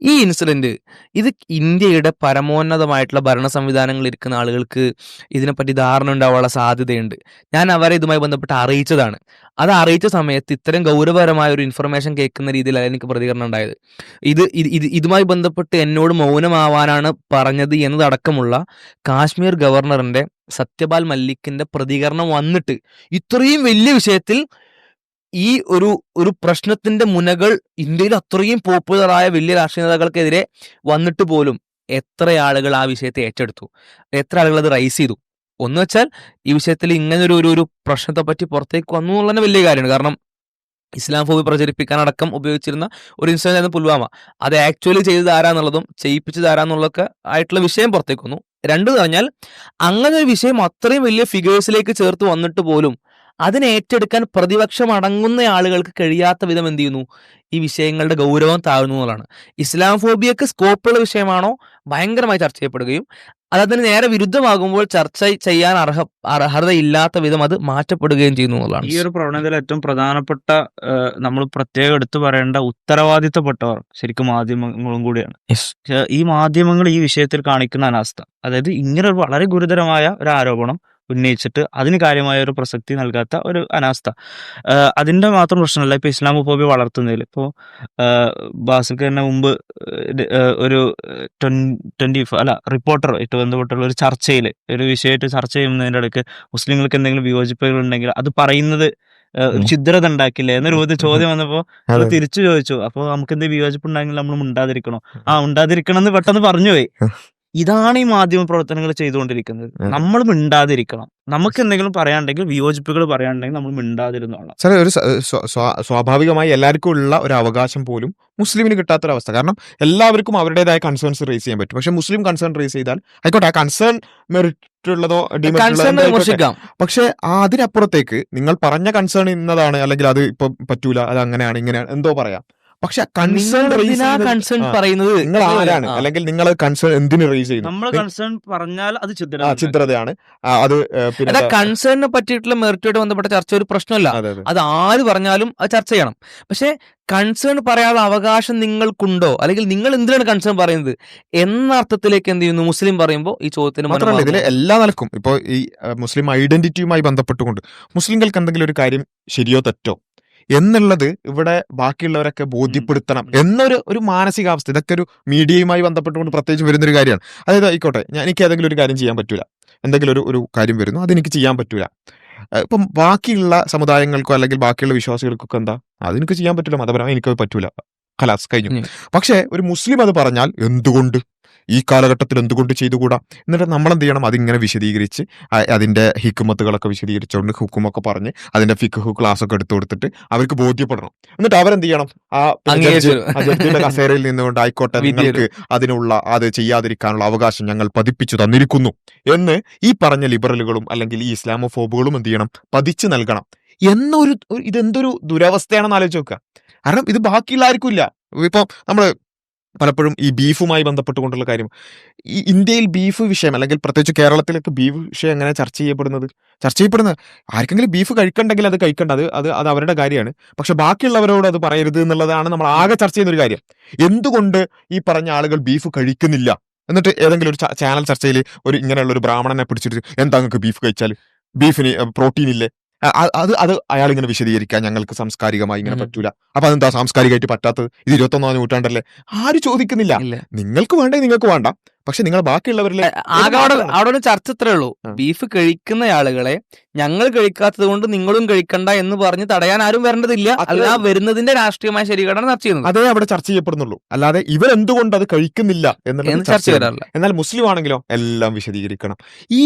ഈ ഇൻസിഡന്റ്. ഇത് ഇന്ത്യയുടെ പരമോന്നതമായിട്ടുള്ള ഭരണ സംവിധാനങ്ങളിൽ ഇരിക്കുന്ന ആളുകൾക്ക് ഇതിനെപ്പറ്റി ധാരണ ഉണ്ടാവാനുള്ള സാധ്യതയുണ്ട്. ഞാൻ അവരെ ഇതുമായി ബന്ധപ്പെട്ട് അറിയിച്ചതാണ്. അത് അറിയിച്ച സമയത്ത് ഇത്തരം ഗൗരവപരമായ ഒരു ഇൻഫർമേഷൻ കേൾക്കുന്ന രീതിയിലാണ് എനിക്ക് പ്രതികരണം ഉണ്ടായത്. ഇതുമായി ബന്ധപ്പെട്ട് എന്നോട് മൗനമാവാനാണ് പറഞ്ഞത് എന്നതടക്കമുള്ള കാശ്മീർ ഗവർണറിന്റെ സത്യപാൽ മല്ലിക്കിന്റെ പ്രതികരണം വന്നിട്ട് ഇത്രയും വലിയ വിഷയത്തിൽ ഈ ഒരു പ്രശ്നത്തിന്റെ മുനകൾ ഇന്ത്യയിൽ അത്രയും പോപ്പുലറായ വലിയ രാഷ്ട്രീയ നേതാക്കൾക്കെതിരെ വന്നിട്ട് പോലും എത്ര ആളുകൾ ആ വിഷയത്തെ ഏറ്റെടുത്തു, എത്ര ആളുകൾ അത് റൈസ് ചെയ്തു. ഒന്ന് വെച്ചാൽ ഈ വിഷയത്തിൽ ഇങ്ങനെ ഒരു പ്രശ്നത്തെ പറ്റി പുറത്തേക്ക് വന്നു എന്നുള്ളത് വലിയ കാര്യമാണ്. കാരണം ഇസ്ലാം ഫോബി പ്രചരിപ്പിക്കാനടക്കം ഉപയോഗിച്ചിരുന്ന ഒരു ഇൻസിഡന്റ് ആയിരുന്നു പുൽവാമ. അത് ആക്ച്വലി ചെയ്തത് ആരാന്നുള്ളതും ചെയ്യിപ്പിച്ചത് ആരാന്നുള്ളതൊക്കെ ആയിട്ടുള്ള വിഷയം പുറത്തേക്ക് വന്നു. രണ്ട് പറഞ്ഞാൽ അങ്ങനെ ഒരു വിഷയം അത്രയും വലിയ ഫിഗേഴ്സിലേക്ക് ചേർത്ത് വന്നിട്ട് പോലും അതിനെ ഏറ്റെടുക്കാൻ പ്രതിപക്ഷം അടങ്ങുന്ന ആളുകൾക്ക് കഴിയാത്ത വിധം എന്ത് ചെയ്യുന്നു, ഈ വിഷയങ്ങളുടെ ഗൗരവം താഴ്ന്നു എന്നുള്ളതാണ്. ഇസ്ലാം ഫോബിയക്ക് സ്കോപ്പുള്ള വിഷയമാണോ ഭയങ്കരമായി ചർച്ച ചെയ്യപ്പെടുകയും അതതിന് നേരെ വിരുദ്ധമാകുമ്പോൾ ചർച്ച ചെയ്യാൻ അർഹതയില്ലാത്ത വിധം അത് മാറ്റപ്പെടുകയും ചെയ്യുന്നു എന്നുള്ളതാണ്. ഈ ഒരു പ്രവണതയിൽ ഏറ്റവും പ്രധാനപ്പെട്ട നമ്മൾ പ്രത്യേകം എടുത്തു പറയേണ്ട ഉത്തരവാദിത്തപ്പെട്ടവർ ശരിക്കും മാധ്യമങ്ങളും കൂടിയാണ്. ഈ മാധ്യമങ്ങൾ ഈ വിഷയത്തിൽ കാണിക്കുന്ന അനാസ്ഥ, അതായത് ഇങ്ങനെ ഒരു വളരെ ഗുരുതരമായ ഒരു ആരോപണം ഉന്നയിച്ചിട്ട് അതിന് കാര്യമായ ഒരു പ്രസക്തി നൽകാത്ത ഒരു അനാസ്ഥ, അതിൻ്റെ മാത്രം പ്രശ്നമല്ല. ഇപ്പോൾ ഇസ്ലാമോഫോബിയ വളർത്തുന്നതിൽ ഇപ്പോൾ ബാസിൽക്ക് തന്നെ മുമ്പ് ഒരു 24 റിപ്പോർട്ടർ ആയിട്ട് ബന്ധപ്പെട്ടുള്ള ഒരു ചർച്ചയിൽ ഒരു വിഷയമായിട്ട് ചർച്ച ചെയ്യുന്നതിൻ്റെ ഇടയ്ക്ക് മുസ്ലിങ്ങൾക്ക് എന്തെങ്കിലും വിയോജിപ്പുകൾ ഉണ്ടെങ്കിൽ അത് പറയുന്നത് ഒരു ഛിദ്രത ഉണ്ടാക്കില്ലേ എന്ന രൂപത്തിൽ ചോദ്യം വന്നപ്പോൾ അത് തിരിച്ചു ചോദിച്ചു. അപ്പോൾ നമുക്ക് എന്തെങ്കിലും വിയോജിപ്പ് ഉണ്ടെങ്കിൽ നമ്മൾ ഉണ്ടാതിരിക്കണോ? ഉണ്ടാതിരിക്കണം എന്ന് പെട്ടെന്ന് പറഞ്ഞുപോയി. ഇതാണ് ഈ മാധ്യമ പ്രവർത്തനങ്ങൾ ചെയ്തുകൊണ്ടിരിക്കുന്നത്. നമ്മൾ മിണ്ടാതിരിക്കണം. നമുക്ക് എന്തെങ്കിലും പറയാനുണ്ടെങ്കിൽ, വിയോജിപ്പുകൾ പറയാനുണ്ടെങ്കിൽ നമ്മൾ മിണ്ടാതിരുന്നോളാം. സാറേ, ഒരു സ്വാഭാവികമായി എല്ലാവർക്കും ഉള്ള ഒരു അവകാശം പോലും മുസ്ലിമിന് കിട്ടാത്തൊരവസ്ഥ. കാരണം എല്ലാവർക്കും അവരുടേതായ കൺസേൺസ് റേസ് ചെയ്യാൻ പറ്റും. പക്ഷെ മുസ്ലിം കൺസേൺ റേസ് ചെയ്താൽ ആയിക്കോട്ടെ, ആ കൺസേൺ മെറിറ്റ് ഉള്ളതോ ഡിമെറിറ്റ്, പക്ഷെ അതിനപ്പുറത്തേക്ക് നിങ്ങൾ പറഞ്ഞ കൺസേൺ ഇന്നതാണ്, അല്ലെങ്കിൽ അത് ഇപ്പൊ പറ്റൂല, അത് അങ്ങനെയാണ് ഇങ്ങനെയാണ് എന്തോ പറയാം. പക്ഷെ കൺസേൺ പറയുന്നത് നിങ്ങൾ ആരാണ്, അല്ലെങ്കിൽ നിങ്ങൾ കൺസേൺ എന്തിന് റേസ് ചെയ്യുന്നു? നമ്മൾ കൺസേൺ പറഞ്ഞാൽ അത് ചിത്രതയാണ്. അത് പിന്നെ കൺസേണിനെ പറ്റിയിട്ടുള്ള മെറിറ്റുമായിട്ട് ബന്ധപ്പെട്ട ചർച്ച ഒരു പ്രശ്നമല്ല. അത് ആര് പറഞ്ഞാലും അത് ചർച്ച ചെയ്യണം. പക്ഷെ കൺസേൺ പറയാനുള്ള അവകാശം നിങ്ങൾക്കുണ്ടോ, അല്ലെങ്കിൽ നിങ്ങൾ എന്തിനാണ് കൺസേൺ പറയുന്നത് എന്ന അർത്ഥത്തിലേക്ക് എന്ത് ചെയ്യുന്നു മുസ്ലിം പറയുമ്പോൾ ഈ ചോദ്യത്തിന് മാത്രമല്ല, ഇതിൽ എല്ലാ നിലക്കും ഇപ്പോൾ ഈ മുസ്ലിം ഐഡന്റിറ്റിയുമായി ബന്ധപ്പെട്ടുകൊണ്ട് മുസ്ലിങ്ങൾക്ക് എന്തെങ്കിലും ഒരു കാര്യം ശരിയോ തെറ്റോ എന്നുള്ളത് ഇവിടെ ബാക്കിയുള്ളവരൊക്കെ ബോധ്യപ്പെടുത്തണം എന്നൊരു മാനസികാവസ്ഥ, ഇതൊക്കെ ഒരു മീഡിയയുമായി ബന്ധപ്പെട്ടുകൊണ്ട് പ്രത്യേകിച്ച് വരുന്നൊരു കാര്യമാണ്. അതായത് ആയിക്കോട്ടെ, എനിക്ക് ഏതെങ്കിലും ഒരു കാര്യം ചെയ്യാൻ പറ്റൂല, എന്തെങ്കിലും ഒരു കാര്യം വരുന്നു, അതെനിക്ക് ചെയ്യാൻ പറ്റൂല. ഇപ്പം ബാക്കിയുള്ള സമുദായങ്ങൾക്കോ അല്ലെങ്കിൽ ബാക്കിയുള്ള വിശ്വാസികൾക്കൊക്കെ എന്താ, അതെനിക്ക് ചെയ്യാൻ പറ്റില്ല, മതപരമായി എനിക്കത് പറ്റൂല, ഖലാസ് കഴിഞ്ഞു. പക്ഷെ ഒരു മുസ്ലിം അത് പറഞ്ഞാൽ എന്തുകൊണ്ട് ഈ കാലഘട്ടത്തിൽ എന്തുകൊണ്ട് ചെയ്തുകൂടാ? എന്നിട്ട് നമ്മളെന്ത് ചെയ്യണം, അതിങ്ങനെ വിശദീകരിച്ച് അതിൻ്റെ ഹിക്കുമത്തുകളൊക്കെ വിശദീകരിച്ചുകൊണ്ട് ഹുക്കുമൊക്കെ പറഞ്ഞ് അതിൻ്റെ ഫിഖ് ക്ലാസ് ഒക്കെ എടുത്തു കൊടുത്തിട്ട് അവർക്ക് ബോധ്യപ്പെടണം. എന്നിട്ട് അവരെന്ത് ചെയ്യണം, ആ ജഡ്ജിന്റെ കസേരയിൽ നിന്നുകൊണ്ട് ആയിക്കോട്ടെ, നിങ്ങൾക്ക് അത് ചെയ്യാതിരിക്കാനുള്ള അവകാശം ഞങ്ങൾ പതിപ്പിച്ചു തന്നിരിക്കുന്നു എന്ന് ഈ പറഞ്ഞ ലിബറലുകളും അല്ലെങ്കിൽ ഈ ഇസ്ലാമോഫോബുകളും എന്ത് ചെയ്യണം, പതിച്ചു നൽകണം ഇതെന്തൊരു ദുരവസ്ഥയാണെന്ന് ആലോചിച്ച് നോക്കുക. കാരണം ഇത് ബാക്കിയുള്ള ആർക്കും ഇല്ല. ഇപ്പം നമ്മള് പലപ്പോഴും ഈ ബീഫുമായി ബന്ധപ്പെട്ടുകൊണ്ടുള്ള കാര്യം, ഈ ഇന്ത്യയിൽ ബീഫ് വിഷയം അല്ലെങ്കിൽ പ്രത്യേകിച്ച് കേരളത്തിലൊക്കെ ബീഫ് വിഷയം എങ്ങനെ ചർച്ച ചെയ്യപ്പെടുന്നത് ആർക്കെങ്കിലും ബീഫ് കഴിക്കണ്ടെങ്കിൽ അത് കഴിക്കണ്ട, അത് അവരുടെ കാര്യമാണ്. പക്ഷെ ബാക്കിയുള്ളവരോട് അത് പറയരുത് എന്നുള്ളതാണ് നമ്മൾ ആകെ ചർച്ച ചെയ്യുന്ന ഒരു കാര്യം. എന്തുകൊണ്ട് ഈ പറഞ്ഞ ആളുകൾ ബീഫ് കഴിക്കുന്നില്ല? എന്നിട്ട് ഏതെങ്കിലും ഒരു ചാനൽ ചർച്ചയിൽ ഇങ്ങനെയുള്ള ഒരു ബ്രാഹ്മണനെ പിടിച്ചിട്ട് എന്താ നിങ്ങൾക്ക് ബീഫ് കഴിച്ചാൽ, ബീഫിന് പ്രോട്ടീൻ ഇല്ലേ? അത് അയാൾ ഇങ്ങനെ വിശദീകരിക്കാൻ ഞങ്ങൾക്ക് സാംസ്കാരികമായി ഇങ്ങനെ പറ്റൂല. അപ്പൊ അതെന്താ സാംസ്കാരികമായിട്ട് പറ്റാത്തത്? ഇത് 21ാം നൂറ്റാണ്ടല്ലേ? ആരും ചോദിക്കുന്നില്ല. നിങ്ങൾക്ക് വേണ്ടേ നിങ്ങൾക്ക് വേണ്ട, പക്ഷെ നിങ്ങൾ ബാക്കിയുള്ളവരിലെ ആകെ അവിടെ ഒരു ചർച്ച ഇത്രേ ഉള്ളൂ. ബീഫ് കഴിക്കുന്ന ആളുകളെ ഞങ്ങൾ കഴിക്കാത്തത് കൊണ്ട് നിങ്ങളും കഴിക്കണ്ട എന്ന് പറഞ്ഞ് തടയാൻ ആരും വരേണ്ടതില്ല. അല്ല വരുന്നതിന്റെ രാഷ്ട്രീയമായ ശരികേടാണ് ചർച്ച ചെയ്യുന്നത്. അതേ അവിടെ ചർച്ച ചെയ്യപ്പെടുന്നുള്ളൂ, അല്ലാതെ ഇവരെന്തുകൊണ്ട് അത് കഴിക്കുന്നില്ല എന്നുള്ളത് ചർച്ച ചെയ്യാറില്ല. എന്നാൽ മുസ്ലിം ആണെങ്കിലോ എല്ലാം വിശദീകരിക്കണം. ഈ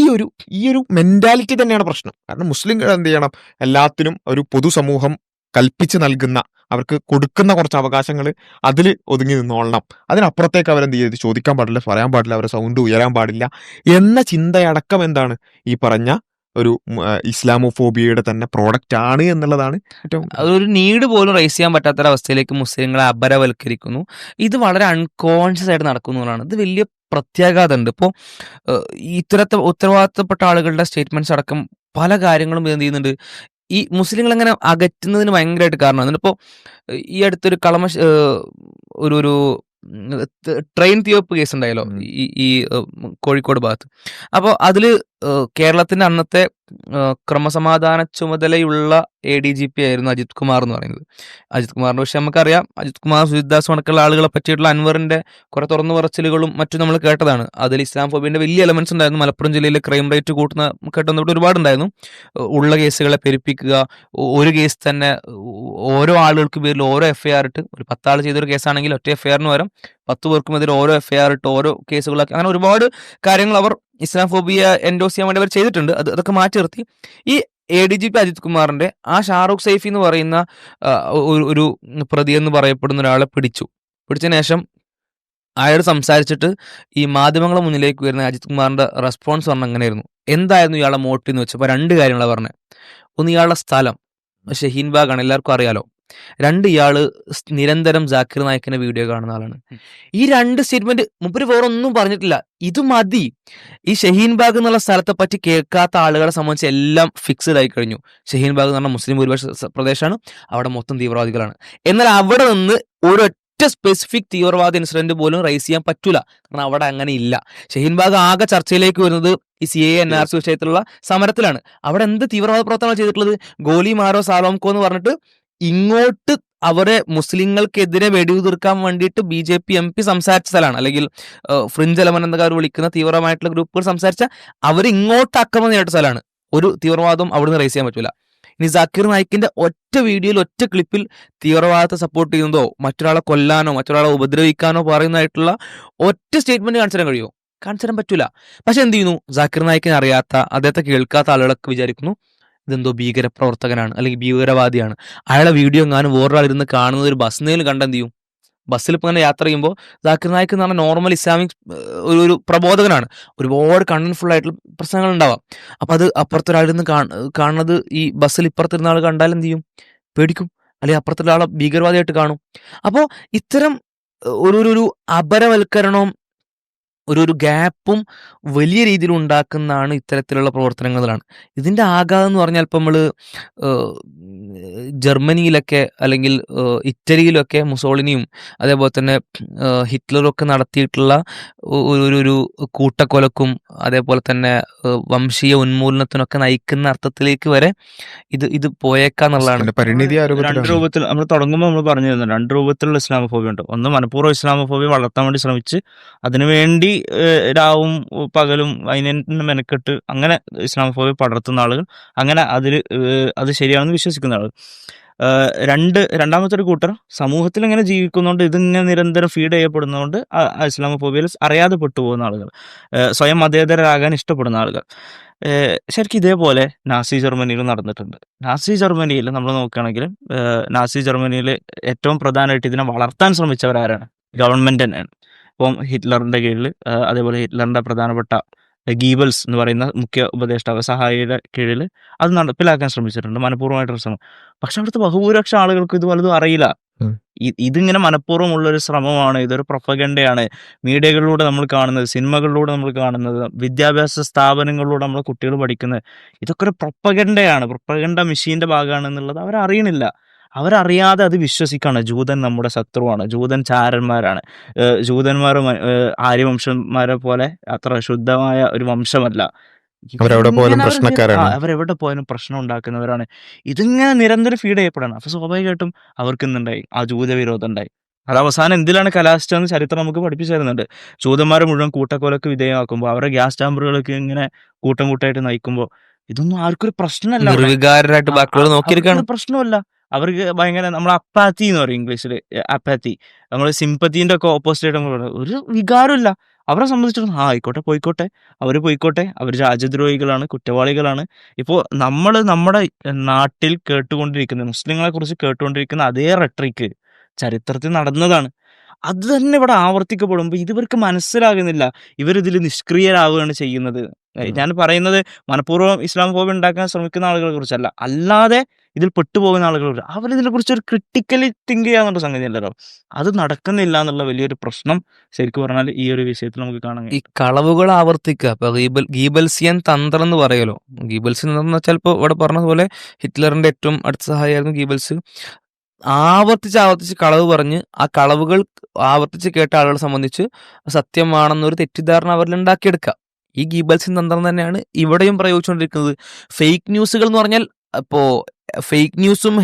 ഒരു മെന്റാലിറ്റി തന്നെയാണ് പ്രശ്നം. കാരണം മുസ്ലിംകൾ എന്ത് ചെയ്യണം, എല്ലാത്തിനും ഒരു പൊതുസമൂഹം കൽപ്പിച്ച് നൽകുന്ന, അവർക്ക് കൊടുക്കുന്ന കുറച്ച് അവകാശങ്ങൾ അതിൽ ഒതുങ്ങി നിന്നോളണം. അതിനപ്പുറത്തേക്ക് അവരെന്ത് ചെയ്ത് ചോദിക്കാൻ പാടില്ല, പറയാൻ പാടില്ല, അവരുടെ സൗണ്ട് ഉയരാൻ പാടില്ല എന്ന ചിന്തയടക്കം എന്താണ് ഈ പറഞ്ഞ ഒരു ഇസ്ലാമോഫോബിയയുടെ തന്നെ പ്രോഡക്റ്റ് ആണ് എന്നുള്ളതാണ് ഏറ്റവും. അതൊരു നീഡ് പോലും റൈസ് ചെയ്യാൻ പറ്റാത്തൊരവസ്ഥയിലേക്ക് മുസ്ലിങ്ങളെ അപരവൽക്കരിക്കുന്നു. ഇത് വളരെ അൺകോൺഷ്യസ് ആയിട്ട് നടക്കുന്നതാണ്. ഇത് വലിയ പ്രത്യാഘാതമുണ്ട്. ഇപ്പോൾ ഇത്തരത്തെ ഉത്തരവാദിത്തപ്പെട്ട ആളുകളുടെ സ്റ്റേറ്റ്മെന്റ്സ് അടക്കം പല കാര്യങ്ങളും എന്ത് ചെയ്യുന്നുണ്ട്, ഈ മുസ്ലിങ്ങൾ അങ്ങനെ അകറ്റുന്നതിന് ഭയങ്കരമായിട്ട് കാരണമാണ്. ഇപ്പോൾ ഈ അടുത്തൊരു ഒരു ട്രെയിൻ തീവപ്പ് കേസ് ഉണ്ടായല്ലോ ഈ കോഴിക്കോട് ഭാഗത്ത്. അപ്പോൾ അതിൽ കേരളത്തിന്റെ അന്നത്തെ ക്രമസമാധാന ചുമതലയുള്ള ADGP ആയിരുന്നു അജിത് കുമാർ എന്ന് പറയുന്നത്. അജിത് കുമാറിന്റെ വിഷയം നമുക്കറിയാം. അജിത് കുമാർ, സുജിത്ദാസ് അടക്കമുള്ള ആളുകളെ പറ്റിയിട്ടുള്ള അൻവറിന്റെ കുറെ തുറന്നു പറച്ചിലുകളും മറ്റും നമ്മൾ കേട്ടതാണ്. അതിൽ ഇസ്ലാം ഫോബിന്റെ വലിയ എലമെന്റ്സ് ഉണ്ടായിരുന്നു. മലപ്പുറം ജില്ലയിലെ ക്രൈം റേറ്റ് കൂട്ടുന്ന കേട്ടുന്നവിടെ ഒരുപാടുണ്ടായിരുന്നു. ഉള്ള കേസുകളെ പെരുപ്പിക്കുക, ഒരു കേസ് തന്നെ ഓരോ ആളുകൾക്ക് പേരിൽ ഓരോ FIR ഇട്ട്, ഒരു 10 ആൾ ചെയ്തൊരു കേസാണെങ്കിൽ ഒറ്റ FIR-ന് പകരം 10 പേർക്കും എതിരെ ഓരോ FIR ഇട്ട് ഓരോ കേസുകളാക്കി, അങ്ങനെ ഒരുപാട് കാര്യങ്ങൾ അവർ ഇസ്ലാം ഫോബിയ എൻഡോസ് ചെയ്യാൻ വേണ്ടി അവർ ചെയ്തിട്ടുണ്ട്. അതൊക്കെ മാറ്റി നിർത്തി ഈ ADGP അജിത് കുമാറിന്റെ ആ ഷാറൂഖ് സൈഫി എന്ന് പറയുന്ന ഒരു പ്രതി എന്ന് പറയപ്പെടുന്ന ഒരാളെ പിടിച്ചതിന് ശേഷം അയാൾ സംസാരിച്ചിട്ട് ഈ മാധ്യമങ്ങളെ മുന്നിലേക്ക് വരുന്ന അജിത് കുമാറിന്റെ റെസ്പോൺസ് പറഞ്ഞ അങ്ങനെയായിരുന്നു. എന്തായിരുന്നു ഇയാളെ മോട്ടീവ് എന്ന് വെച്ചപ്പോൾ 2 കാര്യങ്ങളാണ് പറഞ്ഞത്. ഒന്ന്, ഇയാളുടെ സ്ഥലം ഷഹീൻ ബാഗാണ്, എല്ലാവർക്കും അറിയാലോ. 2, ഇയാള് നിരന്തരം ജാക്കിർ നായിക്കിന്റെ വീഡിയോ കാണുന്ന ആളാണ്. ഈ 2 സ്റ്റേറ്റ്മെന്റ് മുമ്പ് വേറെ ഒന്നും പറഞ്ഞിട്ടില്ല. ഇത് മതി. ഈ ഷഹീൻ ബാഗ് എന്നുള്ള സ്ഥലത്തെ പറ്റി കേൾക്കാത്ത ആളുകളെ സംബന്ധിച്ച് എല്ലാം ഫിക്സ്ഡ് ആയി കഴിഞ്ഞു. ഷഹീൻ ബാഗ് എന്ന് പറഞ്ഞാൽ മുസ്ലിം ഭൂരിപക്ഷ പ്രദേശമാണ്, അവിടെ മൊത്തം തീവ്രവാദികളാണ്. എന്നാൽ അവിടെ നിന്ന് ഒരൊറ്റ സ്പെസിഫിക് തീവ്രവാദ ഇൻസിഡന്റ് പോലും റൈസ് ചെയ്യാൻ പറ്റൂല. കാരണം അവിടെ അങ്ങനെ ഇല്ല. ഷഹീൻ ബാഗ് ആകെ ചർച്ചയിലേക്ക് വരുന്നത് ഈ CAA NRC വിഷയത്തിലുള്ള സമരത്തിലാണ്. അവിടെ എന്ത് തീവ്രവാദ പ്രവർത്തനങ്ങൾ ചെയ്തിട്ടുള്ളത്? ഗോലി മാരോ സാലോംകോ എന്ന് പറഞ്ഞിട്ട് ഇങ്ങോട്ട് അവരെ മുസ്ലിങ്ങൾക്കെതിരെ വെടിയുതിർക്കാൻ വേണ്ടിയിട്ട് BJP MP സംസാരിച്ച സ്ഥലമാണ്. അല്ലെങ്കിൽ ഫ്രിഞ്ച് എലമെന്റ് എന്നവർ വിളിക്കുന്ന തീവ്രമായിട്ടുള്ള ഗ്രൂപ്പുകൾ സംസാരിച്ച അവർ ഇങ്ങോട്ട് ആക്രമണം നേരിട്ട സ്ഥലമാണ്. ഒരു തീവ്രവാദം അവിടുന്ന് റൈസ് ചെയ്യാൻ പറ്റൂല. ഇനി ജാക്കിർ നായിക്കിന്റെ ഒറ്റ വീഡിയോയിൽ ഒറ്റ ക്ലിപ്പിൽ തീവ്രവാദത്തെ സപ്പോർട്ട് ചെയ്യുന്നതോ മറ്റൊരാളെ കൊല്ലാനോ മറ്റൊരാളെ ഉപദ്രവിക്കാനോ പറയുന്നതായിട്ടുള്ള ഒറ്റ സ്റ്റേറ്റ്മെന്റ് കാണിച്ചു തരാൻ കഴിയുമോ? കാണിച്ചു തരാൻ പറ്റൂല. പക്ഷെ എന്ത് ചെയ്യുന്നു, ജാക്കിർ നായിക്കിനെ അറിയാത്ത, അദ്ദേഹത്തെ കേൾക്കാത്ത ആളുകളൊക്കെ വിചാരിക്കുന്നു ഇതെന്തോ ഭീകര പ്രവർത്തകനാണ് അല്ലെങ്കിൽ ഭീകരവാദിയാണ്. അയാളെ വീഡിയോ എങ്ങാനും വേറൊരാളിരുന്ന് കാണുന്നത് ഒരു ബസ്സിനേലും കണ്ടെന്ത് ചെയ്യും, ബസ്സിൽ ഇപ്പോൾ ഇങ്ങനെ യാത്ര ചെയ്യുമ്പോൾ ജാക്കിർ നായിക്ക് എന്ന് പറഞ്ഞാൽ നോർമൽ ഇസ്ലാമിക് ഒരു പ്രബോധകനാണ്. ഒരുപാട് കണ്ടന്റ്ഫുൾ ആയിട്ടുള്ള പ്രശ്നങ്ങൾ ഉണ്ടാവാം. അപ്പം അത് അപ്പുറത്തൊരാളിരുന്ന് കാണുന്നത് ഈ ബസ്സിൽ ഇപ്പുറത്തിരുന്ന ആൾ കണ്ടാൽ എന്ത് ചെയ്യും? പേടിക്കും. അല്ലെങ്കിൽ അപ്പുറത്തുള്ള ആളെ ഭീകരവാദിയായിട്ട് കാണും. അപ്പോൾ ഇത്തരം ഒരു അപരവൽക്കരണവും ഒരു ഗ്യാപ്പും വലിയ രീതിയിൽ ഉണ്ടാക്കുന്നതാണ് ഇത്തരത്തിലുള്ള പ്രവർത്തനങ്ങളാണ്. ഇതിൻ്റെ ആഘാതം എന്ന് പറഞ്ഞാൽ ഇപ്പം നമ്മൾ ജർമ്മനിയിലൊക്കെ അല്ലെങ്കിൽ ഇറ്റലിയിലൊക്കെ മുസോളിനിയും അതേപോലെ തന്നെ ഹിറ്റ്ലറും ഒക്കെ നടത്തിയിട്ടുള്ള ഒരു കൂട്ടക്കൊലക്കും അതേപോലെ തന്നെ വംശീയ ഉന്മൂലനത്തിനൊക്കെ നയിക്കുന്ന അർത്ഥത്തിലേക്ക് വരെ ഇത് പോയേക്കാന്നുള്ളതാണ്. പരിണിതി 2 രൂപത്തിൽ നമ്മൾ തുടങ്ങുമ്പോൾ നമ്മൾ പറഞ്ഞു തരുന്നത് 2 രൂപത്തിലുള്ള ഇസ്ലാമോഫോബിയ ഉണ്ട്. ഒന്ന്, മനഃപൂർവ്വം ഇസ്ലാമോഫോബിയ വളർത്താൻ വേണ്ടി ശ്രമിച്ച് അതിനുവേണ്ടി രാവും പകലും അതിനെ മെനക്കെട്ട് അങ്ങനെ ഇസ്ലാമോഫോബിയ പടർത്തുന്ന ആളുകൾ, അങ്ങനെ അത് ശരിയാണെന്ന് വിശ്വസിക്കുന്ന ആളുകൾ. രണ്ടാമത്തെ ഒരു കൂട്ടർ സമൂഹത്തിൽ ഇങ്ങനെ ജീവിക്കുന്നതുകൊണ്ട് ഇതിങ്ങനെ നിരന്തരം ഫീഡ് ചെയ്യപ്പെടുന്നതുകൊണ്ട് ഇസ്ലാമോഫോബിയയിൽ അറിയാതെ പെട്ടുപോകുന്ന ആളുകൾ, സ്വയം മതേതരരാകാൻ ഇഷ്ടപ്പെടുന്ന ആളുകൾ. ശരിക്കും ഇതേപോലെ നാസി ജർമ്മനിയിൽ നടന്നിട്ടുണ്ട്. നാസി ജർമ്മനിയിൽ നമ്മൾ നോക്കുകയാണെങ്കിൽ നാസി ജർമ്മനിയിൽ ഏറ്റവും പ്രധാനമായിട്ട് ഇതിനെ വളർത്താൻ ശ്രമിച്ചവരാരാണ്? ഗവൺമെന്റ് തന്നെയാണ്. ഇപ്പം ഹിറ്റ്ലറിന്റെ കീഴിൽ, അതേപോലെ ഹിറ്റ്ലറിന്റെ പ്രധാനപ്പെട്ട ഗീബൽസ് എന്ന് പറയുന്ന മുഖ്യ ഉപദേഷ്ടാവ് സഹായിയുടെ കീഴിൽ അത് നടപ്പിലാക്കാൻ ശ്രമിച്ചിട്ടുണ്ട്, മനഃപൂർവ്വമായിട്ടൊരു ശ്രമം. പക്ഷെ അവിടുത്തെ ബഹുഭൂരിപക്ഷം ആളുകൾക്ക് ഇത് വലുതും അറിയില്ല. ഉം. ഇതിങ്ങനെ മനഃപൂർവ്വമുള്ള ഒരു ശ്രമമാണ്, ഇതൊരു പ്രൊപ്പഗൻഡയാണ്. മീഡിയകളിലൂടെ നമ്മൾ കാണുന്നത്, സിനിമകളിലൂടെ നമ്മൾ കാണുന്നത്, വിദ്യാഭ്യാസ സ്ഥാപനങ്ങളിലൂടെ നമ്മൾ കുട്ടികൾ പഠിക്കുന്നത്, ഇതൊക്കെ ഒരു പ്രൊപ്പഗൻഡയാണ്, പ്രൊപ്പഗൻഡ മെഷീന്റെ ഭാഗമാണെന്നുള്ളത് അവരറിയണില്ല. അവരറിയാതെ അത് വിശ്വസിക്കാണ്. ജൂതൻ നമ്മുടെ ശത്രുവാണ്, ജൂതൻ ചാരന്മാരാണ്, ജൂതന്മാർ ആര്യവംശന്മാരെ പോലെ അത്ര ശുദ്ധമായ ഒരു വംശമല്ല. അവരെവിടെ പോയാലും ഇതിങ്ങനെ പ്രശ്നക്കാരാണ്. അവരെവിടെ പോയാലും പ്രശ്നം ഉണ്ടാക്കുന്നവരാണ്. ഇതിങ്ങനെ നിരന്തരം ഫീഡ് ചെയ്യപ്പെടണം. അപ്പൊ സ്വാഭാവികമായിട്ടും അവർക്ക് എന്തുണ്ടായി, ആ ജൂതവിരോധം ഉണ്ടായി. അത് അവസാനം എന്തിലാണ് കലാശിച്ചതെന്ന് ചരിത്രം നമുക്ക് പഠിപ്പിച്ചു തരുന്നുണ്ട്. ജൂതന്മാരെ മുഴുവൻ കൂട്ടക്കൊലക്ക് വിധേയമാക്കുമ്പോൾ, അവരെ ഗ്യാസ് ചാമ്പറുകളൊക്കെ ഇങ്ങനെ കൂട്ടം കൂട്ടായിട്ട് നയിക്കുമ്പോൾ, ഇതൊന്നും ആർക്കൊരു പ്രശ്നമല്ല. അവിടെ നിർവികാരരായിട്ട് ബാക്കിയുള്ളവർ നോക്കിയിരിക്കാണ്. അവർക്കൊരു പ്രശ്നമല്ല. അവർക്ക് ഭയങ്കര, നമ്മൾ അപ്പാത്തി എന്ന് പറയും ഇംഗ്ലീഷിൽ, അപ്പാത്തി. നമ്മൾ സിമ്പത്തിന്റെ ഒക്കെ ഓപ്പോസിറ്റ് ആയിട്ട് നമ്മൾ പറയും. ഒരു വികാരമില്ല അവരെ സംബന്ധിച്ചിടത്തോളം. ആയിക്കോട്ടെ, പോയിക്കോട്ടെ, അവർ പോയിക്കോട്ടെ, അവർ രാജ്യദ്രോഹികളാണ്, കുറ്റവാളികളാണ്. ഇപ്പോൾ നമ്മൾ നമ്മുടെ നാട്ടിൽ കേട്ടുകൊണ്ടിരിക്കുന്ന, മുസ്ലിങ്ങളെ കുറിച്ച് കേട്ടുകൊണ്ടിരിക്കുന്ന അതേ റെട്രിക്ക് ചരിത്രത്തിൽ നടന്നതാണ്. അത് തന്നെ ഇവിടെ ആവർത്തിക്കപ്പെടുമ്പോൾ ഇതിവർക്ക് മനസ്സിലാകുന്നില്ല. ഇവരിതിൽ നിഷ്ക്രിയരാവുകയാണ് ചെയ്യുന്നത്. ഞാൻ പറയുന്നത് മനഃപൂർവ്വം ഇസ്ലാം ഫോബിയ ഉണ്ടാക്കാൻ ശ്രമിക്കുന്ന ആളുകളെ കുറിച്ചല്ല, അല്ലാതെ ഇതിൽ പെട്ടുപോകുന്ന ആളുകളെ കുറിച്ച്. അവരിതിനെ കുറിച്ച് ഒരു ക്രിട്ടിക്കലി തിങ്ക് ചെയ്യാന്നുള്ള സംഗതി ഉണ്ടല്ലോ, അത് നടക്കുന്നില്ല എന്നുള്ള വലിയൊരു പ്രശ്നം ശരിക്കും പറഞ്ഞാൽ ഈ ഒരു വിഷയത്തിൽ നമുക്ക് കാണാൻ ഈ കളവുകൾ ആവർത്തിക്കുക. ഇപ്പൊ ഗീബൽസിയൻ തന്ത്രം എന്ന് പറയലോ. ഗീബൽസിയൻ എന്ന് വെച്ചാൽ ഇപ്പോൾ ഇവിടെ പറഞ്ഞതുപോലെ ഹിറ്റ്ലറിന്റെ ഏറ്റവും അടുത്ത സഹായിയായിരുന്നു ഗീബൽസ്. ആവർത്തിച്ച് കളവ് പറഞ്ഞ് ആ കളവുകൾ ആവർത്തിച്ച് കേട്ട ആളുകളെ സംബന്ധിച്ച് സത്യമാണെന്നൊരു തെറ്റിദ്ധാരണ അവരിൽ ഉണ്ടാക്കിയെടുക്കുക. ഈ ഗീബൽസിൻ തന്ത്രം തന്നെയാണ് ഇവിടെയും പ്രയോഗിച്ചുകൊണ്ടിരിക്കുന്നത്. ഫേക്ക് ന്യൂസുകൾ എന്ന് പറഞ്ഞാൽ ഇപ്പോ ഫേക്ക് ന്യൂസും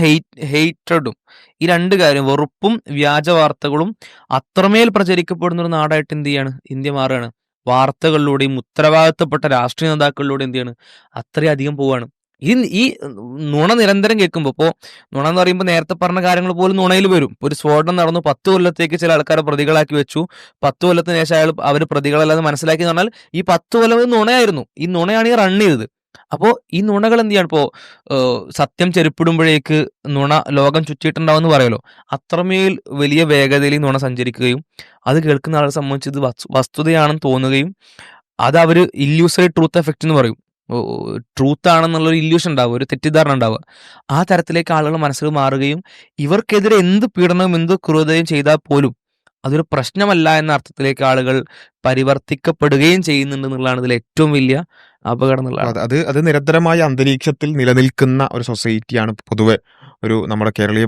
ഹെയ്റ്റഡും, ഈ രണ്ട് കാര്യം, വെറുപ്പും വ്യാജ വാർത്തകളും അത്രമേൽ പ്രചരിക്കപ്പെടുന്ന ഒരു നാടായിട്ട് എന്ത് ചെയ്യാണ് ഇന്ത്യ മാറുകയാണ്. വാർത്തകളിലൂടെയും ഉത്തരവാദിത്തപ്പെട്ട രാഷ്ട്രീയ നേതാക്കളിലൂടെ എന്ത് ചെയ്യാണ് അത്രയധികം പോവാണ്. ഈ നുണ നിരന്തരം കേൾക്കുമ്പോൾ, ഇപ്പോൾ നുണ എന്ന് പറയുമ്പോൾ നേരത്തെ പറഞ്ഞ കാര്യങ്ങൾ പോലും നുണയിൽ വരും. ഒരു സ്ഫോടനം നടന്നു, 10 കൊല്ലത്തേക്ക് ചില ആൾക്കാരെ പ്രതികളാക്കി വെച്ചു, 10 കൊല്ലത്തിന് ശേഷം അവർ പ്രതികളല്ലാതെ മനസ്സിലാക്കി എന്ന് പറഞ്ഞാൽ ഈ 10 കൊല്ലം നുണയായിരുന്നു. ഈ നുണയാണ് ഈ റൺ ചെയ്തത്. അപ്പോൾ ഈ നുണകൾ എന്ത് ചെയ്യാണ്, ഇപ്പോൾ സത്യം ചെരുപ്പിടുമ്പോഴേക്ക് നുണ ലോകം ചുറ്റിയിട്ടുണ്ടാവുമെന്ന് പറയുമല്ലോ, അത്രമേൽ വലിയ വേഗതയിൽ ഈ നുണ സഞ്ചരിക്കുകയും അത് കേൾക്കുന്ന ആളെ സംബന്ധിച്ച് ഇത് വസ്തുതയാണെന്ന് തോന്നുകയും, അത് അവർ ഇല്യൂസറി ട്രൂത്ത് എഫക്റ്റ് എന്ന് പറയും. ട്രൂത്ത് ആണെന്നുള്ളൊരു ഇല്യൂഷൻ ഉണ്ടാവുക, ഒരു തെറ്റിദ്ധാരണ ഉണ്ടാവുക. ആ തരത്തിലേക്ക് ആളുകൾ മനസ്സിൽ മാറുകയും ഇവർക്കെതിരെ എന്ത് പീഡനവും എന്ത് ക്രൂരതയും ചെയ്താൽ പോലും അതൊരു പ്രശ്നമല്ല എന്ന അർത്ഥത്തിലേക്ക് ആളുകൾ പരിവർത്തിക്കപ്പെടുകയും ചെയ്യുന്നുണ്ട് എന്നുള്ളതാണ് ഇതിൽ ഏറ്റവും വലിയ അപകടം എന്നുള്ളതാണ്. അത് നിരന്തരമായ അന്തരീക്ഷത്തിൽ നിലനിൽക്കുന്ന ഒരു സൊസൈറ്റിയാണ് പൊതുവെ ഒരു നമ്മുടെ കേരളീയ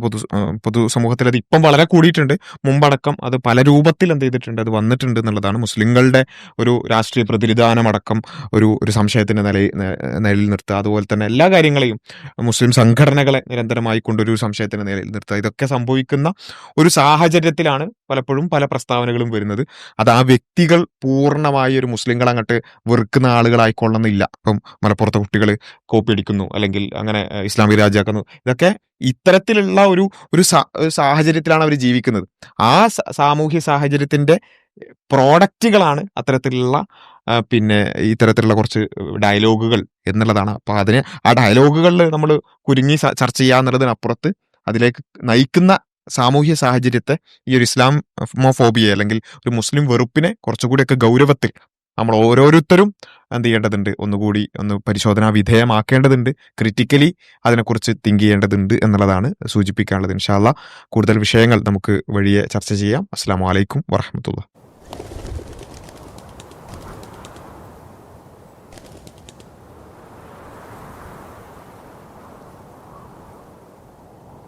പൊതുസമൂഹത്തിൽ. അത് ഇപ്പം വളരെ കൂടിയിട്ടുണ്ട്. മുമ്പടക്കം അത് പല രൂപത്തിൽ എന്ത് ചെയ്തിട്ടുണ്ട്, അത് വന്നിട്ടുണ്ട് എന്നുള്ളതാണ്. മുസ്ലിങ്ങളുടെ ഒരു രാഷ്ട്രീയ പ്രതിനിധാനമടക്കം ഒരു സംശയത്തിന്റെ നിലയിൽ നിർത്തുക, അതുപോലെ തന്നെ എല്ലാ കാര്യങ്ങളെയും മുസ്ലിം സംഘടനകളെ നിരന്തരമായി കൊണ്ടൊരു സംശയത്തിന്റെ നിലയിൽ നിർത്തുക, ഇതൊക്കെ സംഭവിക്കുന്ന ഒരു സാഹചര്യത്തിലാണ് പലപ്പോഴും പല പ്രസ്താവനകളും വരുന്നത്. അത് ആ വ്യക്തികൾ പൂർണ്ണമായി ഒരു മുസ്ലിങ്ങളെ അങ്ങോട്ട് വെറുക്കുന്ന ആളുകളായിക്കൊള്ളുന്നില്ല. ഇപ്പം മലപ്പുറത്തെ കുട്ടികൾ കോപ്പി അടിക്കുന്നു, അല്ലെങ്കിൽ അങ്ങനെ ഇസ്ലാമിക രാജ്യമാക്കുന്നു, ഇതൊക്കെ ഇത്തരത്തിലുള്ള ഒരു സാഹചര്യത്തിലാണ് അവർ ജീവിക്കുന്നത്. ആ സാമൂഹ്യ സാഹചര്യത്തിന്റെ പ്രോഡക്റ്റുകളാണ് അത്തരത്തിലുള്ള പിന്നെ ഇത്തരത്തിലുള്ള കുറച്ച് ഡയലോഗുകൾ എന്നുള്ളതാണ്. അപ്പൊ ആ ഡയലോഗുകളിൽ നമ്മൾ കുരുങ്ങി ചർച്ച ചെയ്യുക എന്നുള്ളതിനപ്പുറത്ത് അതിലേക്ക് നയിക്കുന്ന സാമൂഹ്യ സാഹചര്യത്തെ, ഈ ഒരു ഇസ്ലാമോഫോബിയ അല്ലെങ്കിൽ ഒരു മുസ്ലിം വെറുപ്പിനെ കുറച്ചുകൂടിയൊക്കെ ഗൗരവത്തിൽ നമ്മൾ ഓരോരുത്തരും എന്ത് ചെയ്യേണ്ടതുണ്ട്, ഒന്നുകൂടി പരിശോധനാ വിധേയമാക്കേണ്ടതുണ്ട്, ക്രിറ്റിക്കലി അതിനെക്കുറിച്ച് തിങ്ക് ചെയ്യേണ്ടതുണ്ട് എന്നുള്ളതാണ് സൂചിപ്പിക്കാനുള്ളത്. ഇൻഷാ അല്ലാഹ് കൂടുതൽ വിഷയങ്ങൾ നമുക്ക് വഴിയെ ചർച്ച ചെയ്യാം. അസ്സലാമു അലൈക്കും വറഹ്മത്തുള്ളാഹി.